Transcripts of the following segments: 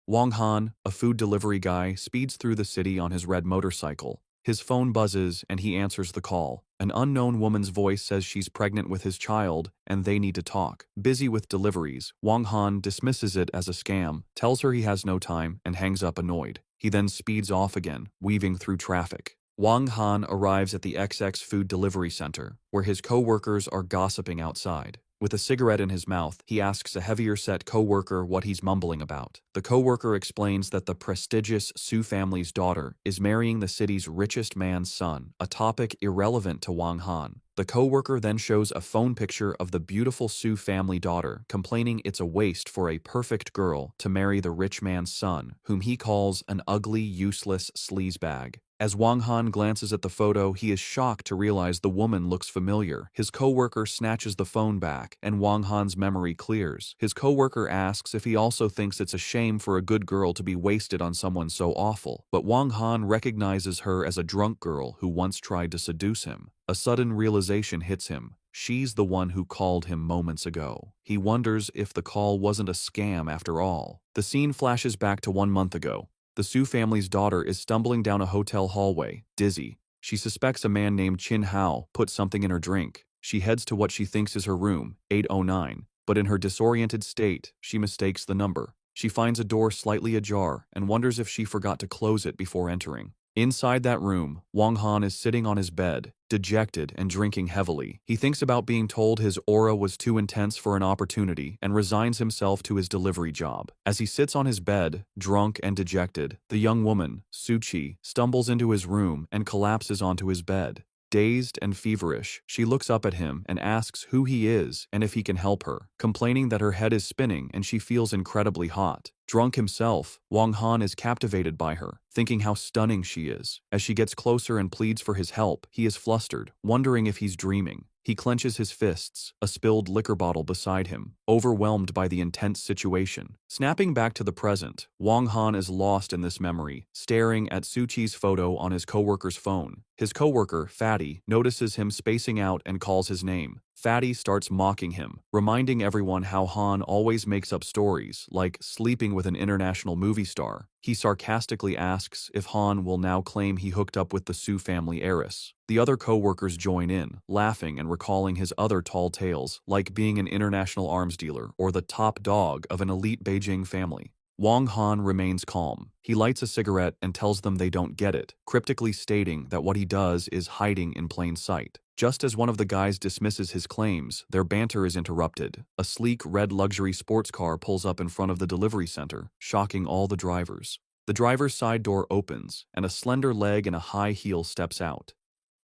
Wang Han, a food delivery guy, speeds through the city on his red motorcycle. His phone buzzes and he answers the call. An unknown woman's voice says she's pregnant with his child and they need to talk. Busy with deliveries, Wang Han dismisses it as a scam, tells her he has no time, and hangs up annoyed. He then speeds off again, weaving through traffic. Wang Han arrives at the XX food delivery center, where his co-workers are gossiping outside. With a cigarette in his mouth, he asks a heavier-set co-worker what he's mumbling about. The co-worker explains that the prestigious Su family's daughter is marrying the city's richest man's son, a topic irrelevant to Wang Han. The co-worker then shows a phone picture of the beautiful Su family daughter, complaining it's a waste for a perfect girl to marry the rich man's son, whom he calls an ugly, useless sleazebag. As Wang Han glances at the photo, he is shocked to realize the woman looks familiar. His co-worker snatches the phone back, and Wang Han's memory clears. His co-worker asks if he also thinks it's a shame for a good girl to be wasted on someone so awful, but Wang Han recognizes her as a drunk girl who once tried to seduce him. A sudden realization hits him. She's the one who called him moments ago. He wonders if the call wasn't a scam after all. The scene flashes back to 1 month ago. The Su family's daughter is stumbling down a hotel hallway, dizzy. She suspects a man named Chin Hao put something in her drink. She heads to what she thinks is her room, 809, but in her disoriented state, she mistakes the number. She finds a door slightly ajar and wonders if she forgot to close it before entering. Inside that room, Wang Han is sitting on his bed, dejected and drinking heavily. He thinks about being told his aura was too intense for an opportunity and resigns himself to his delivery job. As he sits on his bed, drunk and dejected, the young woman, Suchi, stumbles into his room and collapses onto his bed. Dazed and feverish, she looks up at him and asks who he is and if he can help her, complaining that her head is spinning and she feels incredibly hot. Drunk himself, Wang Han is captivated by her, thinking how stunning she is. As she gets closer and pleads for his help, he is flustered, wondering if he's dreaming. He clenches his fists, a spilled liquor bottle beside him, overwhelmed by the intense situation. Snapping back to the present, Wang Han is lost in this memory, staring at Suchi's photo on his coworker's phone. His coworker, Fatty, notices him spacing out and calls his name. Fatty starts mocking him, reminding everyone how Han always makes up stories, like sleeping with an international movie star. He sarcastically asks if Han will now claim he hooked up with the Su family heiress. The other co-workers join in, laughing and recalling his other tall tales, like being an international arms dealer or the top dog of an elite Beijing family. Wang Han remains calm. He lights a cigarette and tells them they don't get it, cryptically stating that what he does is hiding in plain sight. Just as one of the guys dismisses his claims, their banter is interrupted. A sleek red luxury sports car pulls up in front of the delivery center, shocking all the drivers. The driver's side door opens, and a slender leg in a high heel steps out.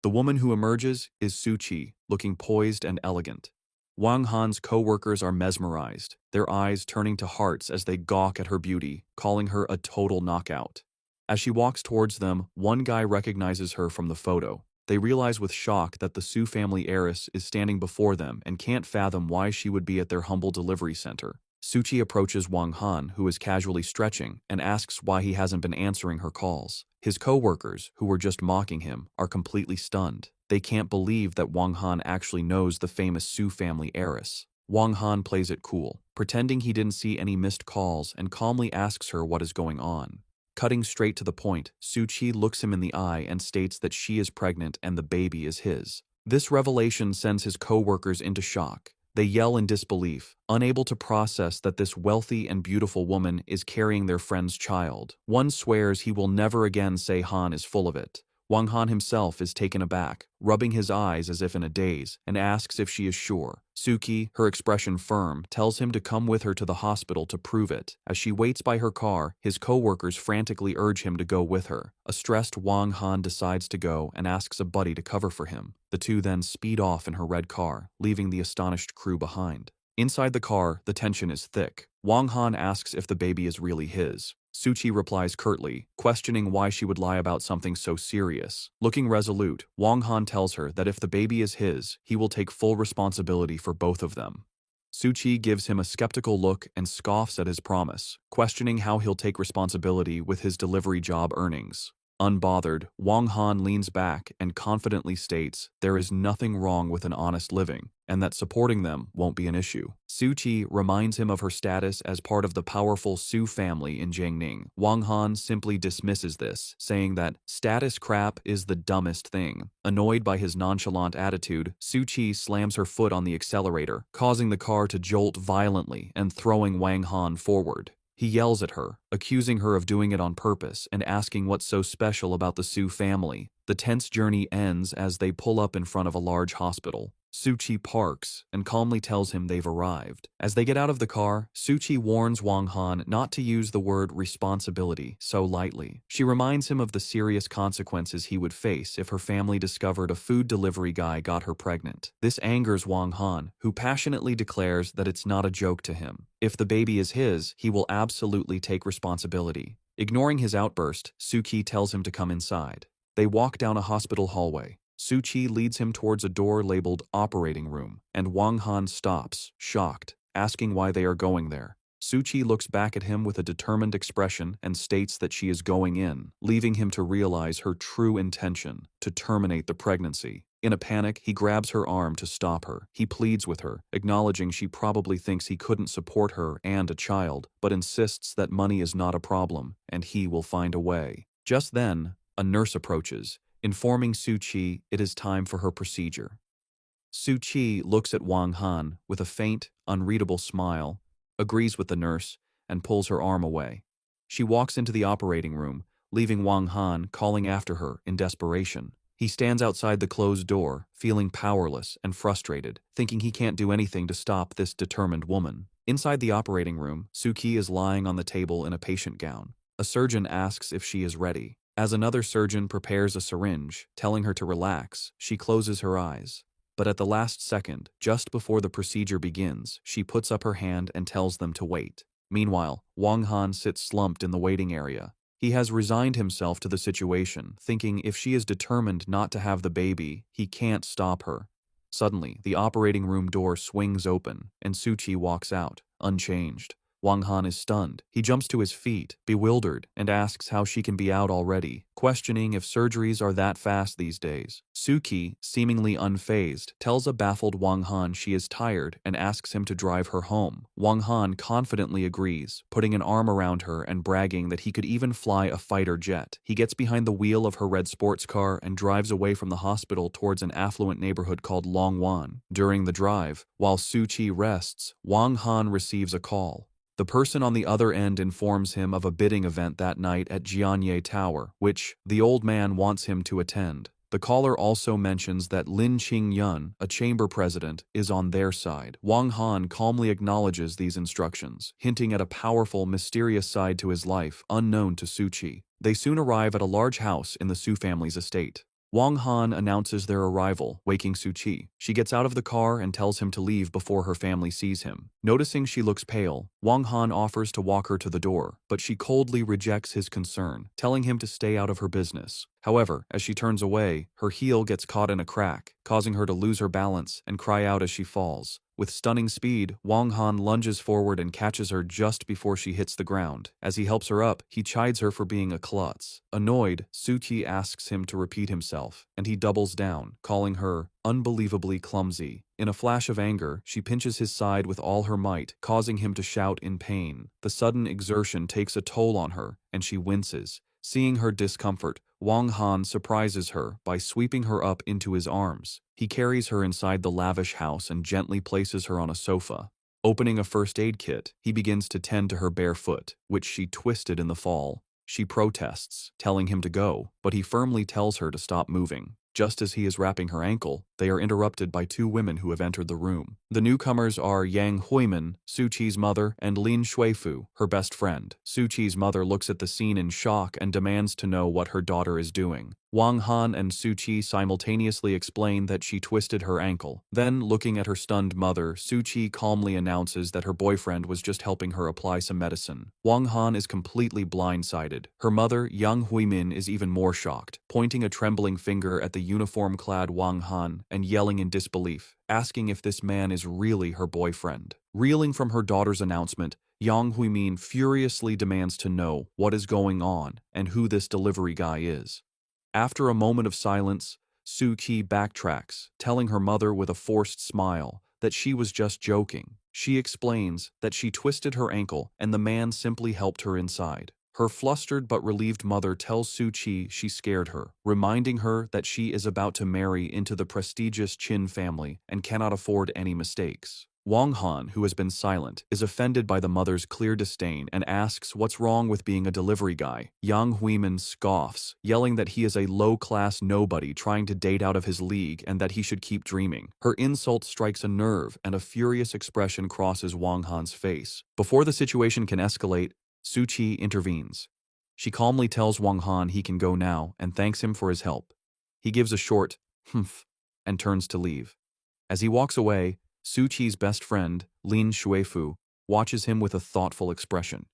The woman who emerges is Suchi, looking poised and elegant. Wang Han's co-workers are mesmerized, their eyes turning to hearts as they gawk at her beauty, calling her a total knockout. As she walks towards them, one guy recognizes her from the photo. They realize with shock that the Su family heiress is standing before them and can't fathom why she would be at their humble delivery center. Suchi approaches Wang Han, who is casually stretching, and asks why he hasn't been answering her calls. His co-workers, who were just mocking him, are completely stunned. They can't believe that Wang Han actually knows the famous Su family heiress. Wang Han plays it cool, pretending he didn't see any missed calls and calmly asks her what is going on. Cutting straight to the point, Suchi looks him in the eye and states that she is pregnant and the baby is his. This revelation sends his co-workers into shock. They yell in disbelief, unable to process that this wealthy and beautiful woman is carrying their friend's child. One swears he will never again say Han is full of it. Wang Han himself is taken aback, rubbing his eyes as if in a daze, and asks if she is sure. Suki, her expression firm, tells him to come with her to the hospital to prove it. As she waits by her car, his co-workers frantically urge him to go with her. A stressed Wang Han decides to go and asks a buddy to cover for him. The two then speed off in her red car, leaving the astonished crew behind. Inside the car, the tension is thick. Wang Han asks if the baby is really his. Suchi replies curtly, questioning why she would lie about something so serious. Looking resolute, Wang Han tells her that if the baby is his, he will take full responsibility for both of them. Suchi gives him a skeptical look and scoffs at his promise, questioning how he'll take responsibility with his delivery job earnings. Unbothered, Wang Han leans back and confidently states there is nothing wrong with an honest living, and that supporting them won't be an issue. Su Qi reminds him of her status as part of the powerful Su family in Jiangning. Wang Han simply dismisses this, saying that status crap is the dumbest thing. Annoyed by his nonchalant attitude, Su Qi slams her foot on the accelerator, causing the car to jolt violently and throwing Wang Han forward. He yells at her, accusing her of doing it on purpose and asking what's so special about the Su family. The tense journey ends as they pull up in front of a large hospital. Su Qi parks and calmly tells him they've arrived. As they get out of the car, Su Qi warns Wang Han not to use the word responsibility so lightly. She reminds him of the serious consequences he would face if her family discovered a food delivery guy got her pregnant. This angers Wang Han, who passionately declares that it's not a joke to him. If the baby is his, he will absolutely take responsibility. Ignoring his outburst, Su Qi tells him to come inside. They walk down a hospital hallway. Su Qi leads him towards a door labeled operating room, and Wang Han stops, shocked, asking why they are going there. Su Qi looks back at him with a determined expression and states that she is going in, leaving him to realize her true intention, to terminate the pregnancy. In a panic, he grabs her arm to stop her. He pleads with her, acknowledging she probably thinks he couldn't support her and a child, but insists that money is not a problem, and he will find a way. Just then, a nurse approaches, informing Su Qi it is time for her procedure. Su Qi looks at Wang Han with a faint, unreadable smile, agrees with the nurse, and pulls her arm away. She walks into the operating room, leaving Wang Han calling after her in desperation. He stands outside the closed door, feeling powerless and frustrated, thinking he can't do anything to stop this determined woman. Inside the operating room, Su Qi is lying on the table in a patient gown. A surgeon asks if she is ready. As another surgeon prepares a syringe, telling her to relax, she closes her eyes. But at the last second, just before the procedure begins, she puts up her hand and tells them to wait. Meanwhile, Wang Han sits slumped in the waiting area. He has resigned himself to the situation, thinking if she is determined not to have the baby, he can't stop her. Suddenly, the operating room door swings open, and Su Qi walks out, unchanged. Wang Han is stunned. He jumps to his feet, bewildered, and asks how she can be out already, questioning if surgeries are that fast these days. Su Qi, seemingly unfazed, tells a baffled Wang Han she is tired and asks him to drive her home. Wang Han confidently agrees, putting an arm around her and bragging that he could even fly a fighter jet. He gets behind the wheel of her red sports car and drives away from the hospital towards an affluent neighborhood called Longwan. During the drive, while Su Qi rests, Wang Han receives a call. The person on the other end informs him of a bidding event that night at Jianye Tower, which the old man wants him to attend. The caller also mentions that Lin Qingyun, a chamber president, is on their side. Wang Han calmly acknowledges these instructions, hinting at a powerful, mysterious side to his life unknown to Su Qi. They soon arrive at a large house in the Su family's estate. Wang Han announces their arrival, waking Su Qi. She gets out of the car and tells him to leave before her family sees him. Noticing she looks pale, Wang Han offers to walk her to the door, but she coldly rejects his concern, telling him to stay out of her business. However, as she turns away, her heel gets caught in a crack, causing her to lose her balance and cry out as she falls. With stunning speed, Wang Han lunges forward and catches her just before she hits the ground. As he helps her up, he chides her for being a klutz. Annoyed, Su Qi asks him to repeat himself, and he doubles down, calling her unbelievably clumsy. In a flash of anger, she pinches his side with all her might, causing him to shout in pain. The sudden exertion takes a toll on her, and she winces. Seeing her discomfort, Wang Han surprises her by sweeping her up into his arms. He carries her inside the lavish house and gently places her on a sofa. Opening a first aid kit, he begins to tend to her bare foot, which she twisted in the fall. She protests, telling him to go, but he firmly tells her to stop moving. Just as he is wrapping her ankle, they are interrupted by two women who have entered the room. The newcomers are Yang Huimin, Su Qi's mother, and Lin Shuifu, her best friend. Su Qi's mother looks at the scene in shock and demands to know what her daughter is doing. Wang Han and Su Qi simultaneously explain that she twisted her ankle. Then, looking at her stunned mother, Su Qi calmly announces that her boyfriend was just helping her apply some medicine. Wang Han is completely blindsided. Her mother, Yang Huimin, is even more shocked, pointing a trembling finger at the uniform-clad Wang Han and yelling in disbelief, asking if this man is really her boyfriend. Reeling from her daughter's announcement, Yang Huimin furiously demands to know what is going on and who this delivery guy is. After a moment of silence, Su Qi backtracks, telling her mother with a forced smile that she was just joking. She explains that she twisted her ankle and the man simply helped her inside. Her flustered but relieved mother tells Su Qi she scared her, reminding her that she is about to marry into the prestigious Qin family and cannot afford any mistakes. Wang Han, who has been silent, is offended by the mother's clear disdain and asks what's wrong with being a delivery guy. Yang Huimin scoffs, yelling that he is a low-class nobody trying to date out of his league and that he should keep dreaming. Her insult strikes a nerve and a furious expression crosses Wang Han's face. Before the situation can escalate, Su Qi intervenes. She calmly tells Wang Han he can go now and thanks him for his help. He gives a short humph and turns to leave. As he walks away, Su Qi's best friend, Lin Shuifu, watches him with a thoughtful expression.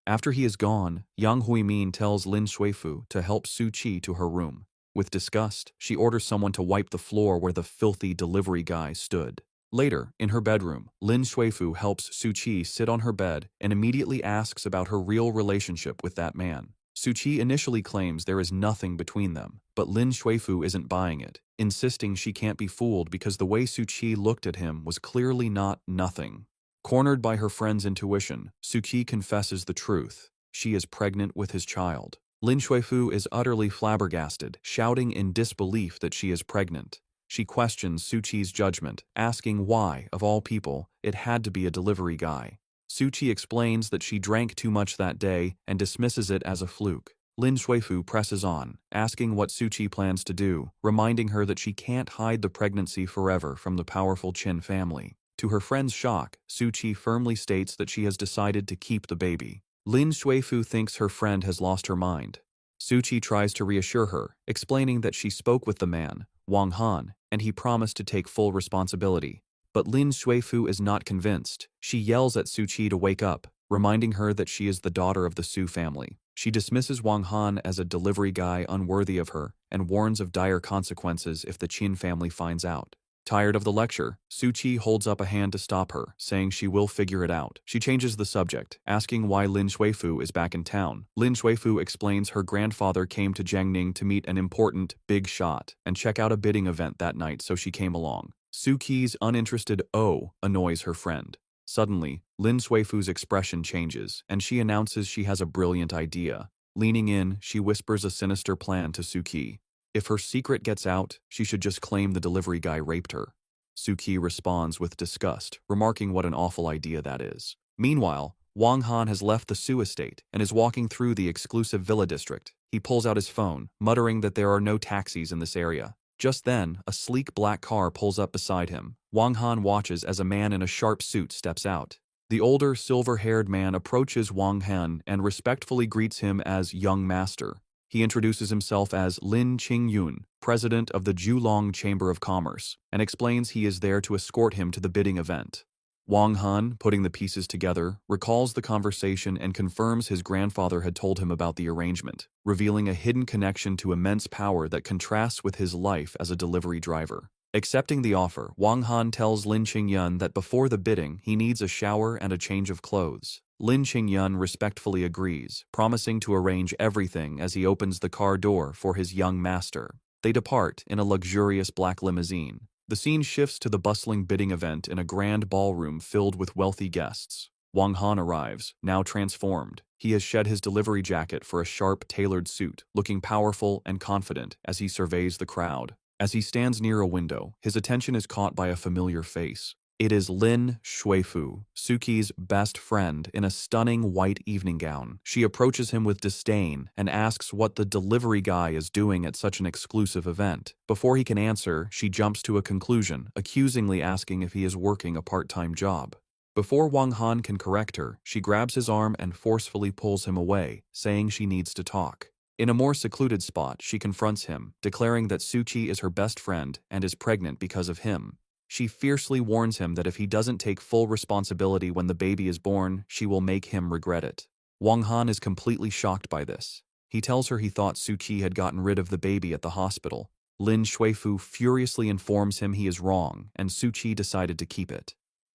After he is gone, Yang Huimin tells Lin Shuifu to help Su Qi to her room. With disgust, she orders someone to wipe the floor where the filthy delivery guy stood. Later, in her bedroom, Lin Shuifu helps Su Qi sit on her bed and immediately asks about her real relationship with that man. Su Qi initially claims there is nothing between them, but Lin Shuifu isn't buying it, insisting she can't be fooled because the way Su Qi looked at him was clearly not nothing. Cornered by her friend's intuition, Su Qi confesses the truth. She is pregnant with his child. Lin Shuifu is utterly flabbergasted, shouting in disbelief that she is pregnant. She questions Su Qi's judgment, asking why, of all people, it had to be a delivery guy. Su Qi explains that she drank too much that day and dismisses it as a fluke. Lin Shuifu presses on, asking what Su Qi plans to do, reminding her that she can't hide the pregnancy forever from the powerful Qin family. To her friend's shock, Su Qi firmly states that she has decided to keep the baby. Lin Shuifu thinks her friend has lost her mind. Su Qi tries to reassure her, explaining that she spoke with the man, Wang Han, and he promised to take full responsibility. But Lin Shuifu is not convinced. She yells at Su Qi to wake up, reminding her that she is the daughter of the Su family. She dismisses Wang Han as a delivery guy unworthy of her and warns of dire consequences if the Qin family finds out. Tired of the lecture, Su Qi holds up a hand to stop her, saying she will figure it out. She changes the subject, asking why Lin Shuifu is back in town. Lin Shuifu explains her grandfather came to Jiangning to meet an important big shot and check out a bidding event that night, so she came along. Su Qi's uninterested "oh" annoys her friend. Suddenly, Lin Shuifu's expression changes, and she announces she has a brilliant idea. Leaning in, she whispers a sinister plan to Su Qi. If her secret gets out, she should just claim the delivery guy raped her. Su Qi responds with disgust, remarking what an awful idea that is. Meanwhile, Wang Han has left the Su estate and is walking through the exclusive villa district. He pulls out his phone, muttering that there are no taxis in this area. Just then, a sleek black car pulls up beside him. Wang Han watches as a man in a sharp suit steps out. The older, silver-haired man approaches Wang Han and respectfully greets him as young master. He introduces himself as Lin Qingyun, president of the Julong Chamber of Commerce, and explains he is there to escort him to the bidding event. Wang Han, putting the pieces together, recalls the conversation and confirms his grandfather had told him about the arrangement, revealing a hidden connection to immense power that contrasts with his life as a delivery driver. Accepting the offer, Wang Han tells Lin Qingyun that before the bidding he needs a shower and a change of clothes. Lin Qingyun respectfully agrees, promising to arrange everything as he opens the car door for his young master. They depart in a luxurious black limousine. The scene shifts to the bustling bidding event in a grand ballroom filled with wealthy guests. Wang Han arrives, now transformed. He has shed his delivery jacket for a sharp, tailored suit, looking powerful and confident as he surveys the crowd. As he stands near a window, his attention is caught by a familiar face. It is Lin Shuifu, Su Qi's best friend, in a stunning white evening gown. She approaches him with disdain and asks what the delivery guy is doing at such an exclusive event. Before he can answer, she jumps to a conclusion, accusingly asking if he is working a part-time job. Before Wang Han can correct her, she grabs his arm and forcefully pulls him away, saying she needs to talk. In a more secluded spot, she confronts him, declaring that Su Qi is her best friend and is pregnant because of him. She fiercely warns him that if he doesn't take full responsibility when the baby is born, she will make him regret it. Wang Han is completely shocked by this. He tells her he thought Su Qi had gotten rid of the baby at the hospital. Lin Shuifu furiously informs him he is wrong, and Su Qi decided to keep it.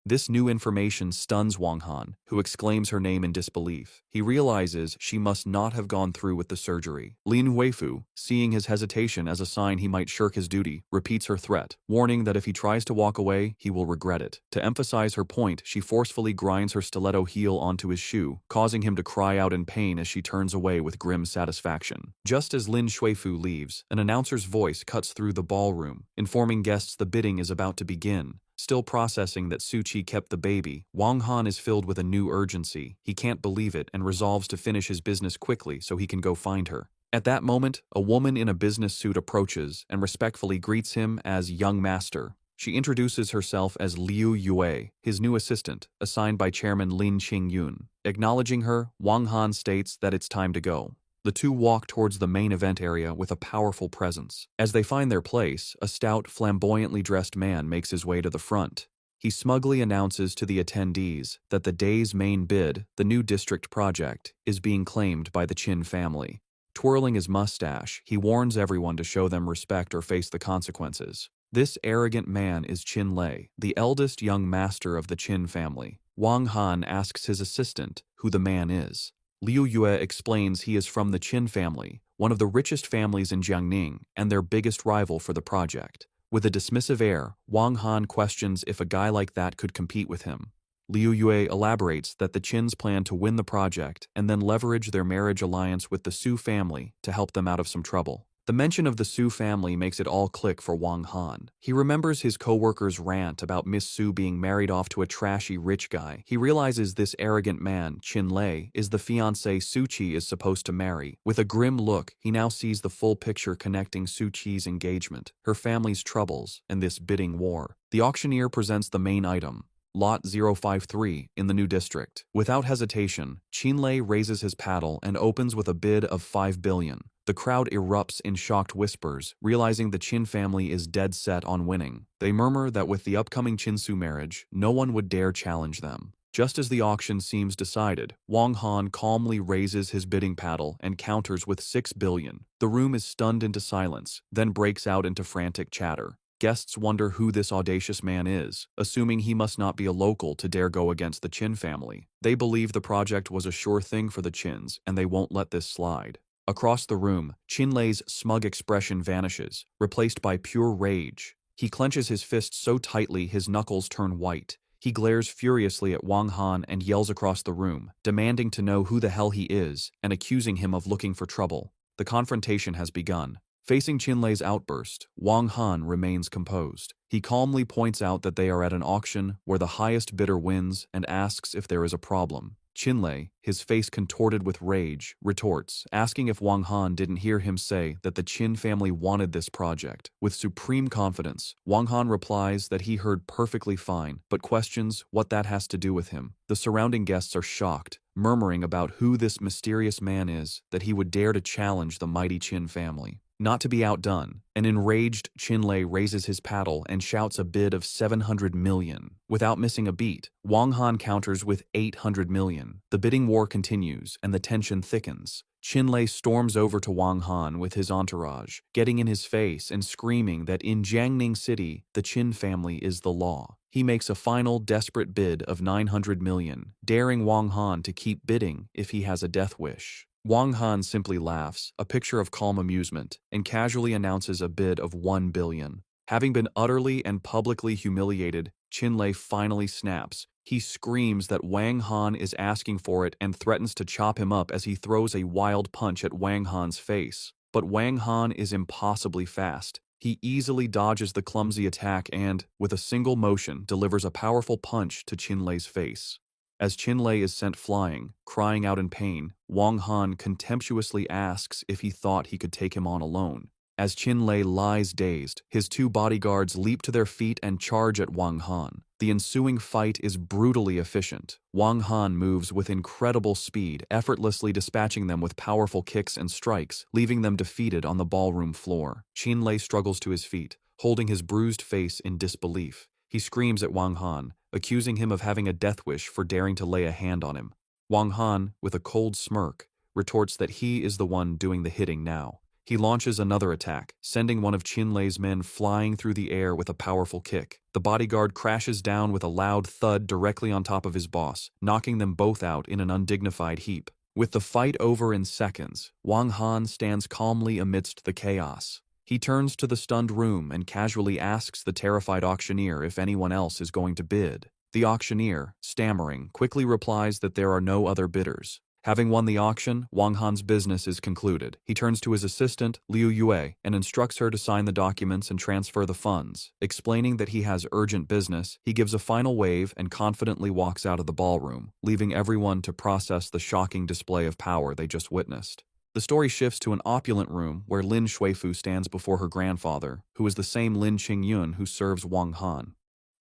This new information stuns Wang Han, who exclaims her name in disbelief. He realizes she must not have gone through with the surgery. Lin Huifu, seeing his hesitation as a sign he might shirk his duty, repeats her threat, warning that if he tries to walk away, he will regret it. To emphasize her point, she forcefully grinds her stiletto heel onto his shoe, causing him to cry out in pain as she turns away with grim satisfaction. Just as Lin Huifu leaves, an announcer's voice cuts through the ballroom, informing guests the bidding is about to begin. Still processing that Suchi kept the baby, Wang Han is filled with a new urgency. He can't believe it and resolves to finish his business quickly so he can go find her. At that moment, a woman in a business suit approaches and respectfully greets him as young master. She introduces herself as Liu Yue, his new assistant, assigned by Chairman Lin Qingyun. Acknowledging her, Wang Han states that it's time to go. The two walk towards the main event area with a powerful presence. As they find their place, a stout, flamboyantly dressed man makes his way to the front. He smugly announces to the attendees that the day's main bid, the new district project, is being claimed by the Qin family. Twirling his mustache, he warns everyone to show them respect or face the consequences. This arrogant man is Qin Lei, the eldest young master of the Qin family. Wang Han asks his assistant who the man is. Liu Yue explains he is from the Qin family, one of the richest families in Jiangning and their biggest rival for the project. With a dismissive air, Wang Han questions if a guy like that could compete with him. Liu Yue elaborates that the Qins plan to win the project and then leverage their marriage alliance with the Su family to help them out of some trouble. The mention of the Su family makes it all click for Wang Han. He remembers his co-worker's rant about Miss Su being married off to a trashy rich guy. He realizes this arrogant man, Qin Lei, is the fiancé Suchi is supposed to marry. With a grim look, he now sees the full picture connecting Suchi's engagement, her family's troubles, and this bidding war. The auctioneer presents the main item, Lot 053 in the new district. Without hesitation, Qin Lei raises his paddle and opens with a bid of 5 billion. The crowd erupts in shocked whispers, realizing the Qin family is dead set on winning. They murmur that with the upcoming Qinsu marriage, no one would dare challenge them. Just as the auction seems decided, Wang Han calmly raises his bidding paddle and counters with 6 billion. The room is stunned into silence, then breaks out into frantic chatter. Guests wonder who this audacious man is, assuming he must not be a local to dare go against the Qin family. They believe the project was a sure thing for the Qins, and they won't let this slide. Across the room, Qin Lei's smug expression vanishes, replaced by pure rage. He clenches his fist so tightly his knuckles turn white. He glares furiously at Wang Han and yells across the room, demanding to know who the hell he is and accusing him of looking for trouble. The confrontation has begun. Facing Qin Lei's outburst, Wang Han remains composed. He calmly points out that they are at an auction where the highest bidder wins and asks if there is a problem. Qin Lei, his face contorted with rage, retorts, asking if Wang Han didn't hear him say that the Qin family wanted this project. With supreme confidence, Wang Han replies that he heard perfectly fine, but questions what that has to do with him. The surrounding guests are shocked, murmuring about who this mysterious man is that he would dare to challenge the mighty Qin family. Not to be outdone, an enraged Qin Lei raises his paddle and shouts a bid of 700 million. Without missing a beat, Wang Han counters with 800 million. The bidding war continues, and the tension thickens. Qin Lei storms over to Wang Han with his entourage, getting in his face and screaming that in Jiangning City, the Qin family is the law. He makes a final desperate bid of 900 million, daring Wang Han to keep bidding if he has a death wish. Wang Han simply laughs, a picture of calm amusement, and casually announces a bid of 1 billion. Having been utterly and publicly humiliated, Qin Lei finally snaps. He screams that Wang Han is asking for it and threatens to chop him up as he throws a wild punch at Wang Han's face. But Wang Han is impossibly fast. He easily dodges the clumsy attack and, with a single motion, delivers a powerful punch to Qin Lei's face. As Qin Lei is sent flying, crying out in pain, Wang Han contemptuously asks if he thought he could take him on alone. As Qin Lei lies dazed, his two bodyguards leap to their feet and charge at Wang Han. The ensuing fight is brutally efficient. Wang Han moves with incredible speed, effortlessly dispatching them with powerful kicks and strikes, leaving them defeated on the ballroom floor. Qin Lei struggles to his feet, holding his bruised face in disbelief. He screams at Wang Han, accusing him of having a death wish for daring to lay a hand on him. Wang Han, with a cold smirk, retorts that he is the one doing the hitting now. He launches another attack, sending one of Qinlei's men flying through the air with a powerful kick. The bodyguard crashes down with a loud thud directly on top of his boss, knocking them both out in an undignified heap. With the fight over in seconds, Wang Han stands calmly amidst the chaos. He turns to the stunned room and casually asks the terrified auctioneer if anyone else is going to bid. The auctioneer, stammering, quickly replies that there are no other bidders. Having won the auction, Wang Han's business is concluded. He turns to his assistant, Liu Yue, and instructs her to sign the documents and transfer the funds. Explaining that he has urgent business, he gives a final wave and confidently walks out of the ballroom, leaving everyone to process the shocking display of power they just witnessed. The story shifts to an opulent room where Lin Shuifu stands before her grandfather, who is the same Lin Qingyun who serves Wang Han.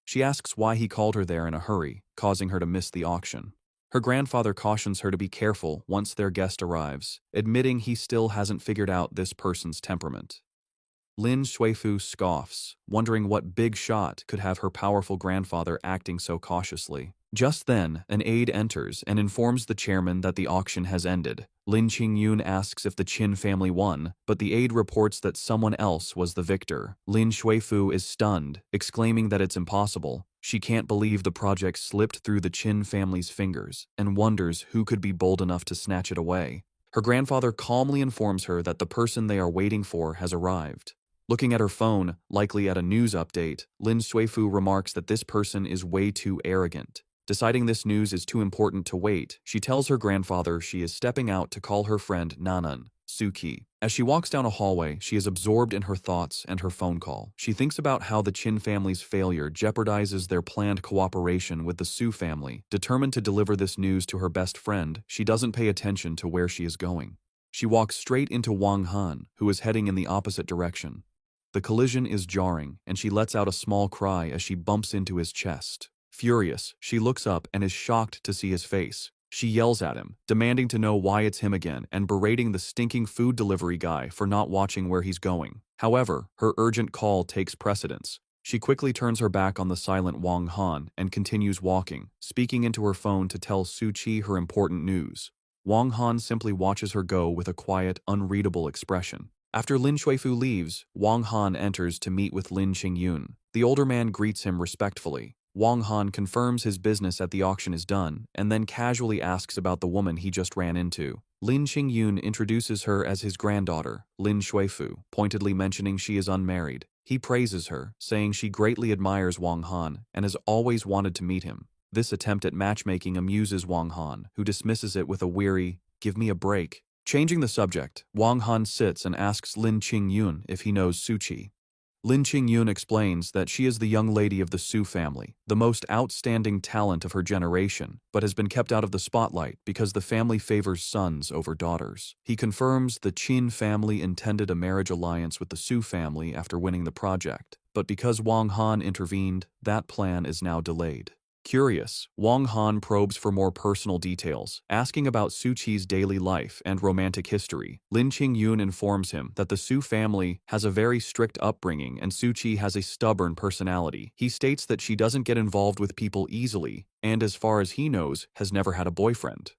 She asks why he called her there in a hurry, causing her to miss the auction. Her grandfather cautions her to be careful once their guest arrives, admitting he still hasn't figured out this person's temperament. Lin Shuifu scoffs, wondering what big shot could have her powerful grandfather acting so cautiously. Just then, an aide enters and informs the chairman that the auction has ended. Lin Qingyun asks if the Qin family won, but the aide reports that someone else was the victor. Lin Shuifu is stunned, exclaiming that it's impossible. She can't believe the project slipped through the Qin family's fingers and wonders who could be bold enough to snatch it away. Her grandfather calmly informs her that the person they are waiting for has arrived. Looking at her phone, likely at a news update, Lin Shuifu remarks that this person is way too arrogant. Deciding this news is too important to wait, she tells her grandfather she is stepping out to call her friend Nanan, Suki. As she walks down a hallway, she is absorbed in her thoughts and her phone call. She thinks about how the Qin family's failure jeopardizes their planned cooperation with the Su family. Determined to deliver this news to her best friend, she doesn't pay attention to where she is going. She walks straight into Wang Han, who is heading in the opposite direction. The collision is jarring, and she lets out a small cry as she bumps into his chest. Furious, she looks up and is shocked to see his face. She yells at him, demanding to know why it's him again and berating the stinking food delivery guy for not watching where he's going. However, her urgent call takes precedence. She quickly turns her back on the silent Wang Han and continues walking, speaking into her phone to tell Su Qi her important news. Wang Han simply watches her go with a quiet, unreadable expression. After Lin Shuifu leaves, Wang Han enters to meet with Lin Qingyun. The older man greets him respectfully. Wang Han confirms his business at the auction is done, and then casually asks about the woman he just ran into. Lin Qingyun introduces her as his granddaughter, Lin Shuifu, pointedly mentioning she is unmarried. He praises her, saying she greatly admires Wang Han and has always wanted to meet him. This attempt at matchmaking amuses Wang Han, who dismisses it with a weary, "Give me a break." Changing the subject, Wang Han sits and asks Lin Qingyun if he knows Su Qi. Lin Qingyun explains that she is the young lady of the Su family, the most outstanding talent of her generation, but has been kept out of the spotlight because the family favors sons over daughters. He confirms the Qin family intended a marriage alliance with the Su family after winning the project, but because Wang Han intervened, that plan is now delayed. Curious, Wang Han probes for more personal details, asking about Su Qi's daily life and romantic history. Lin Qingyun informs him that the Su family has a very strict upbringing and Su Qi has a stubborn personality. He states that she doesn't get involved with people easily and, as far as he knows, has never had a boyfriend.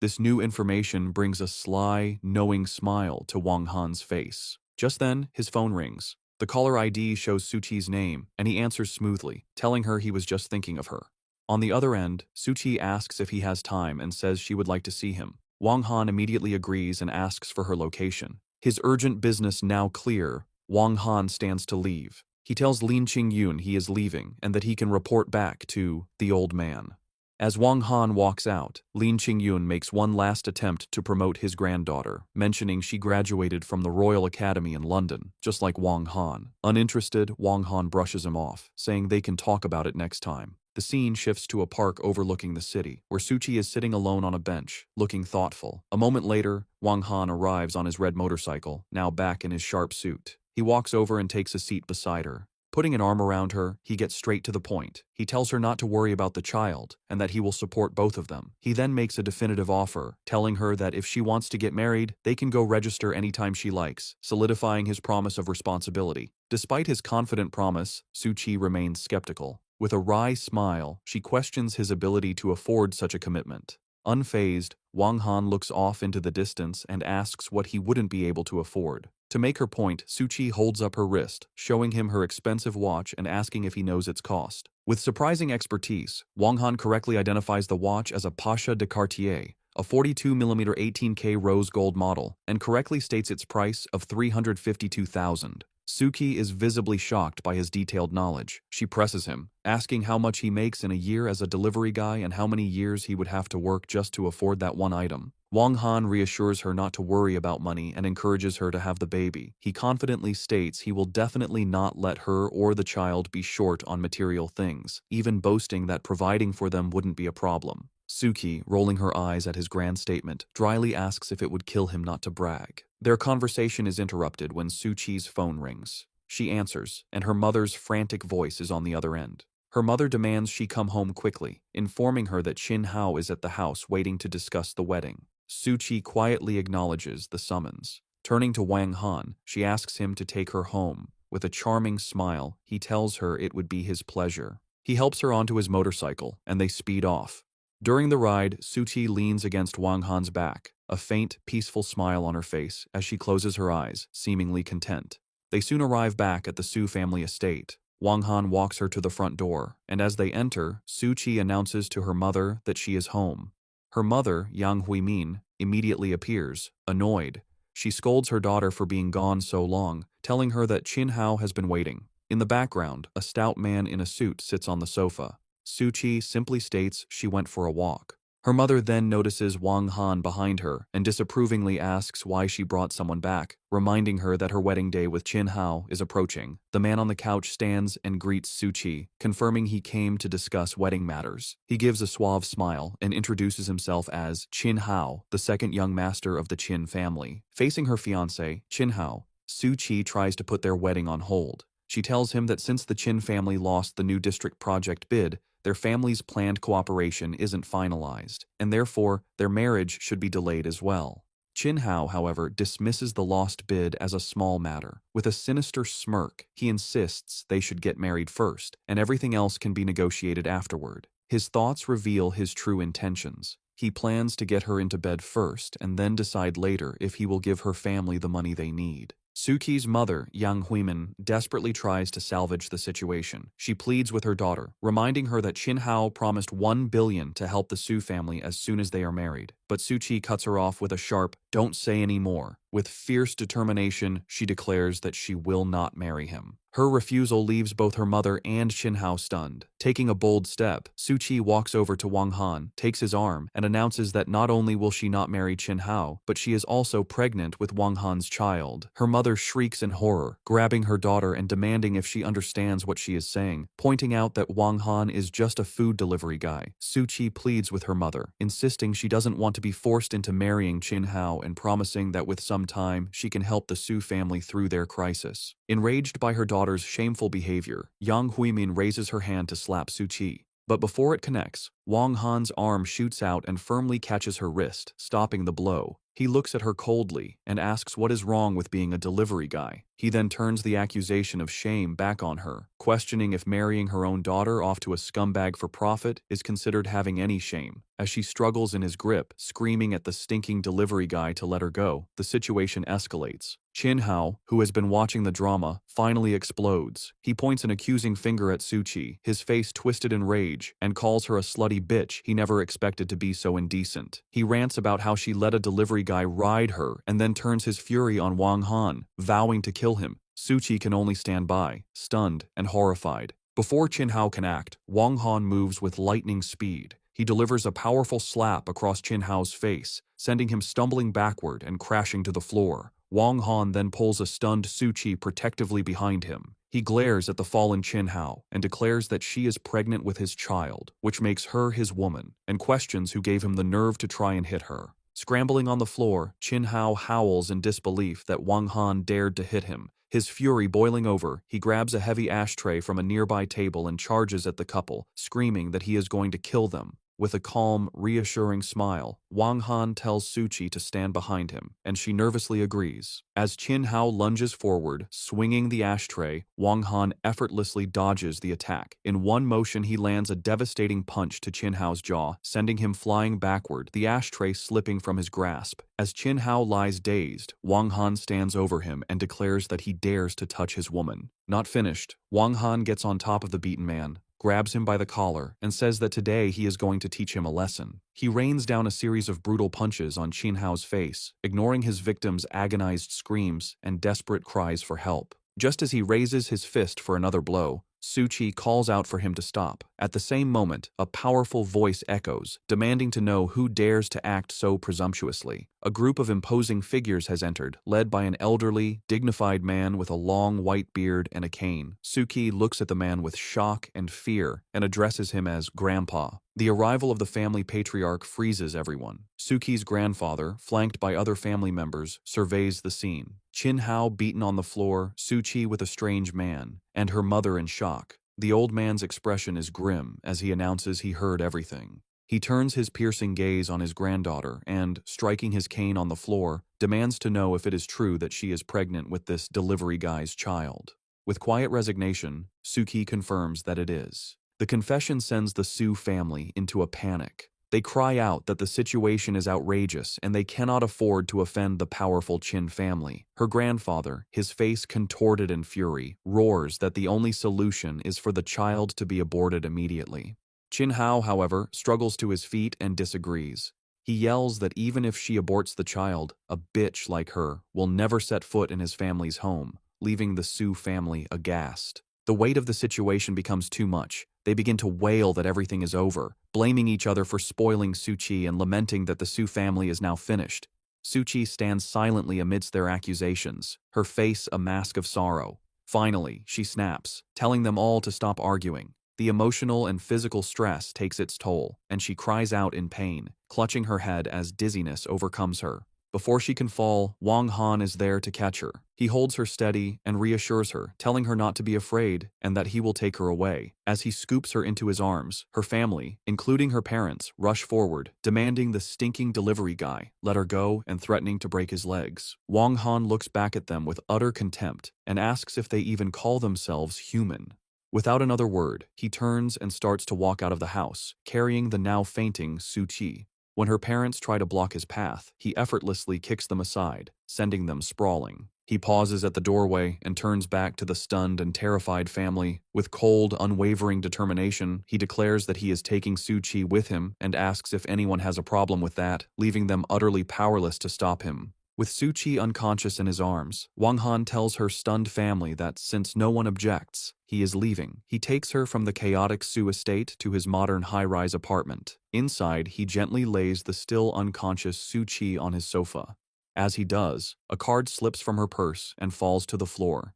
This new information brings a sly, knowing smile to Wang Han's face. Just then, his phone rings. The caller ID shows Su Qi's name, and he answers smoothly, telling her he was just thinking of her. On the other end, Su Qi asks if he has time and says she would like to see him. Wang Han immediately agrees and asks for her location. His urgent business now clear, Wang Han stands to leave. He tells Lin Qingyun he is leaving and that he can report back to the old man. As Wang Han walks out, Lin Qingyun makes one last attempt to promote his granddaughter, mentioning she graduated from the Royal Academy in London, just like Wang Han. Uninterested, Wang Han brushes him off, saying they can talk about it next time. The scene shifts to a park overlooking the city, where Su Qi is sitting alone on a bench, looking thoughtful. A moment later, Wang Han arrives on his red motorcycle, now back in his sharp suit. He walks over and takes a seat beside her. Putting an arm around her, he gets straight to the point. He tells her not to worry about the child and that he will support both of them. He then makes a definitive offer, telling her that if she wants to get married, they can go register anytime she likes, solidifying his promise of responsibility. Despite his confident promise, Su Qi remains skeptical. With a wry smile, she questions his ability to afford such a commitment. Unfazed, Wang Han looks off into the distance and asks what he wouldn't be able to afford. To make her point, Suchi holds up her wrist, showing him her expensive watch and asking if he knows its cost. With surprising expertise, Wang Han correctly identifies the watch as a Pasha de Cartier, a 42mm 18K rose gold model, and correctly states its price of $352,000. Suki is visibly shocked by his detailed knowledge. She presses him, asking how much he makes in a year as a delivery guy and how many years he would have to work just to afford that one item. Wang Han reassures her not to worry about money and encourages her to have the baby. He confidently states he will definitely not let her or the child be short on material things, even boasting that providing for them wouldn't be a problem. Suki, rolling her eyes at his grand statement, dryly asks if it would kill him not to brag. Their conversation is interrupted when Suchi's phone rings. She answers, and her mother's frantic voice is on the other end. Her mother demands she come home quickly, informing her that Chin Hao is at the house waiting to discuss the wedding. Suchi quietly acknowledges the summons. Turning to Wang Han, she asks him to take her home. With a charming smile, he tells her it would be his pleasure. He helps her onto his motorcycle, and they speed off. During the ride, Suchi leans against Wang Han's back, a faint, peaceful smile on her face as she closes her eyes, seemingly content. They soon arrive back at the Su family estate. Wang Han walks her to the front door, and as they enter, Suchi announces to her mother that she is home. Her mother, Yang Huimin, immediately appears, annoyed. She scolds her daughter for being gone so long, telling her that Chin Hao has been waiting. In the background, a stout man in a suit sits on the sofa. Suchi simply states she went for a walk. Her mother then notices Wang Han behind her and disapprovingly asks why she brought someone back, reminding her that her wedding day with Chin Hao is approaching. The man on the couch stands and greets Suchi, confirming he came to discuss wedding matters. He gives a suave smile and introduces himself as Chin Hao, the second young master of the Chin family. Facing her fiancé, Chin Hao, Suchi tries to put their wedding on hold. She tells him that since the Chin family lost the new district project bid, their family's planned cooperation isn't finalized, and therefore their marriage should be delayed as well. Chin Hao, however, dismisses the lost bid as a small matter. With a sinister smirk, he insists they should get married first, and everything else can be negotiated afterward. His thoughts reveal his true intentions. He plans to get her into bed first and then decide later if he will give her family the money they need. Suki's mother, Yang Huimin, desperately tries to salvage the situation. She pleads with her daughter, reminding her that Chin Hao promised $1 billion to help the Su family as soon as they are married. But Suchi cuts her off with a sharp, "Don't say any more." With fierce determination, she declares that she will not marry him. Her refusal leaves both her mother and Chin Hao stunned. Taking a bold step, Suchi walks over to Wang Han, takes his arm, and announces that not only will she not marry Chin Hao, but she is also pregnant with Wang Han's child. Her mother shrieks in horror, grabbing her daughter and demanding if she understands what she is saying, pointing out that Wang Han is just a food delivery guy. Suchi pleads with her mother, insisting she doesn't want to be forced into marrying Chin Hao and promising that with some time she can help the Su family through their crisis. Enraged by her daughter's shameful behavior, Yang Huimin raises her hand to slap Suchi. But before it connects, Wang Han's arm shoots out and firmly catches her wrist, stopping the blow. He looks at her coldly and asks what is wrong with being a delivery guy. He then turns the accusation of shame back on her, questioning if marrying her own daughter off to a scumbag for profit is considered having any shame. As she struggles in his grip, screaming at the stinking delivery guy to let her go, the situation escalates. Chin Hao, who has been watching the drama, finally explodes. He points an accusing finger at Suchi, his face twisted in rage, and calls her a slutty bitch he never expected to be so indecent. He rants about how she let a delivery guy ride her and then turns his fury on Wang Han, vowing to kill him. Suchi can only stand by, stunned and horrified. Before Chin Hao can act, Wang Han moves with lightning speed. He delivers a powerful slap across Chin Hao's face, sending him stumbling backward and crashing to the floor. Wang Han then pulls a stunned Suchi protectively behind him. He glares at the fallen Chin Hao and declares that she is pregnant with his child, which makes her his woman, and questions who gave him the nerve to try and hit her. Scrambling on the floor, Chin Hao howls in disbelief that Wang Han dared to hit him. His fury boiling over, he grabs a heavy ashtray from a nearby table and charges at the couple, screaming that he is going to kill them. With a calm, reassuring smile, Wang Han tells Suchi to stand behind him, and she nervously agrees. As Qin Hao lunges forward, swinging the ashtray, Wang Han effortlessly dodges the attack. In one motion, he lands a devastating punch to Qin Hao's jaw, sending him flying backward, the ashtray slipping from his grasp. As Qin Hao lies dazed, Wang Han stands over him and declares that he dares to touch his woman. Not finished, Wang Han gets on top of the beaten man, grabs him by the collar, and says that today he is going to teach him a lesson. He rains down a series of brutal punches on Qin Hao's face, ignoring his victim's agonized screams and desperate cries for help. Just as he raises his fist for another blow, Suchi calls out for him to stop. At the same moment, a powerful voice echoes, demanding to know who dares to act so presumptuously. A group of imposing figures has entered, led by an elderly, dignified man with a long white beard and a cane. Suki looks at the man with shock and fear and addresses him as Grandpa. The arrival of the family patriarch freezes everyone. Suki's grandfather, flanked by other family members, surveys the scene. Qin Hao beaten on the floor, Suchi with a strange man, and her mother in shock. The old man's expression is grim as he announces he heard everything. He turns his piercing gaze on his granddaughter and, striking his cane on the floor, demands to know if it is true that she is pregnant with this delivery guy's child. With quiet resignation, Suki confirms that it is. The confession sends the Su family into a panic. They cry out that the situation is outrageous and they cannot afford to offend the powerful Qin family. Her grandfather, his face contorted in fury, roars that the only solution is for the child to be aborted immediately. Qin Hao, however, struggles to his feet and disagrees. He yells that even if she aborts the child, a bitch like her will never set foot in his family's home, leaving the Su family aghast. The weight of the situation becomes too much. They begin to wail that everything is over, blaming each other for spoiling Suchi and lamenting that the Su family is now finished. Suchi stands silently amidst their accusations, her face a mask of sorrow. Finally, she snaps, telling them all to stop arguing. The emotional and physical stress takes its toll, and she cries out in pain, clutching her head as dizziness overcomes her. Before she can fall, Wang Han is there to catch her. He holds her steady and reassures her, telling her not to be afraid and that he will take her away. As he scoops her into his arms, her family, including her parents, rush forward, demanding the stinking delivery guy let her go and threatening to break his legs. Wang Han looks back at them with utter contempt and asks if they even call themselves human. Without another word, he turns and starts to walk out of the house, carrying the now fainting Suchi. When her parents try to block his path, he effortlessly kicks them aside, sending them sprawling. He pauses at the doorway and turns back to the stunned and terrified family. With cold, unwavering determination, he declares that he is taking Suchi with him and asks if anyone has a problem with that, leaving them utterly powerless to stop him. With Suchi unconscious in his arms, Wang Han tells her stunned family that since no one objects, he is leaving. He takes her from the chaotic Su estate to his modern high-rise apartment. Inside, he gently lays the still unconscious Suchi on his sofa. As he does, a card slips from her purse and falls to the floor.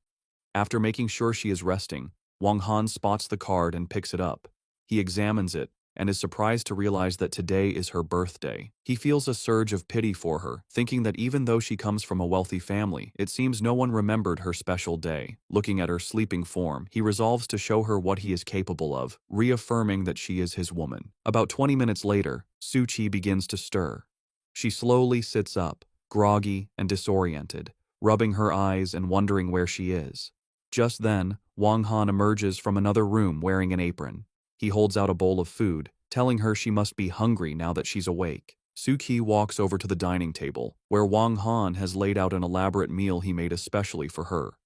After making sure she is resting, Wang Han spots the card and picks it up. He examines it and is surprised to realize that today is her birthday. He feels a surge of pity for her, thinking that even though she comes from a wealthy family, it seems no one remembered her special day. Looking at her sleeping form, he resolves to show her what he is capable of, reaffirming that she is his woman. About 20 minutes later, Suchi begins to stir. She slowly sits up, groggy and disoriented, rubbing her eyes and wondering where she is. Just then, Wang Han emerges from another room wearing an apron. He holds out a bowl of food, telling her she must be hungry now that she's awake. Suki walks over to the dining table, where Wang Han has laid out an elaborate meal he made especially for her.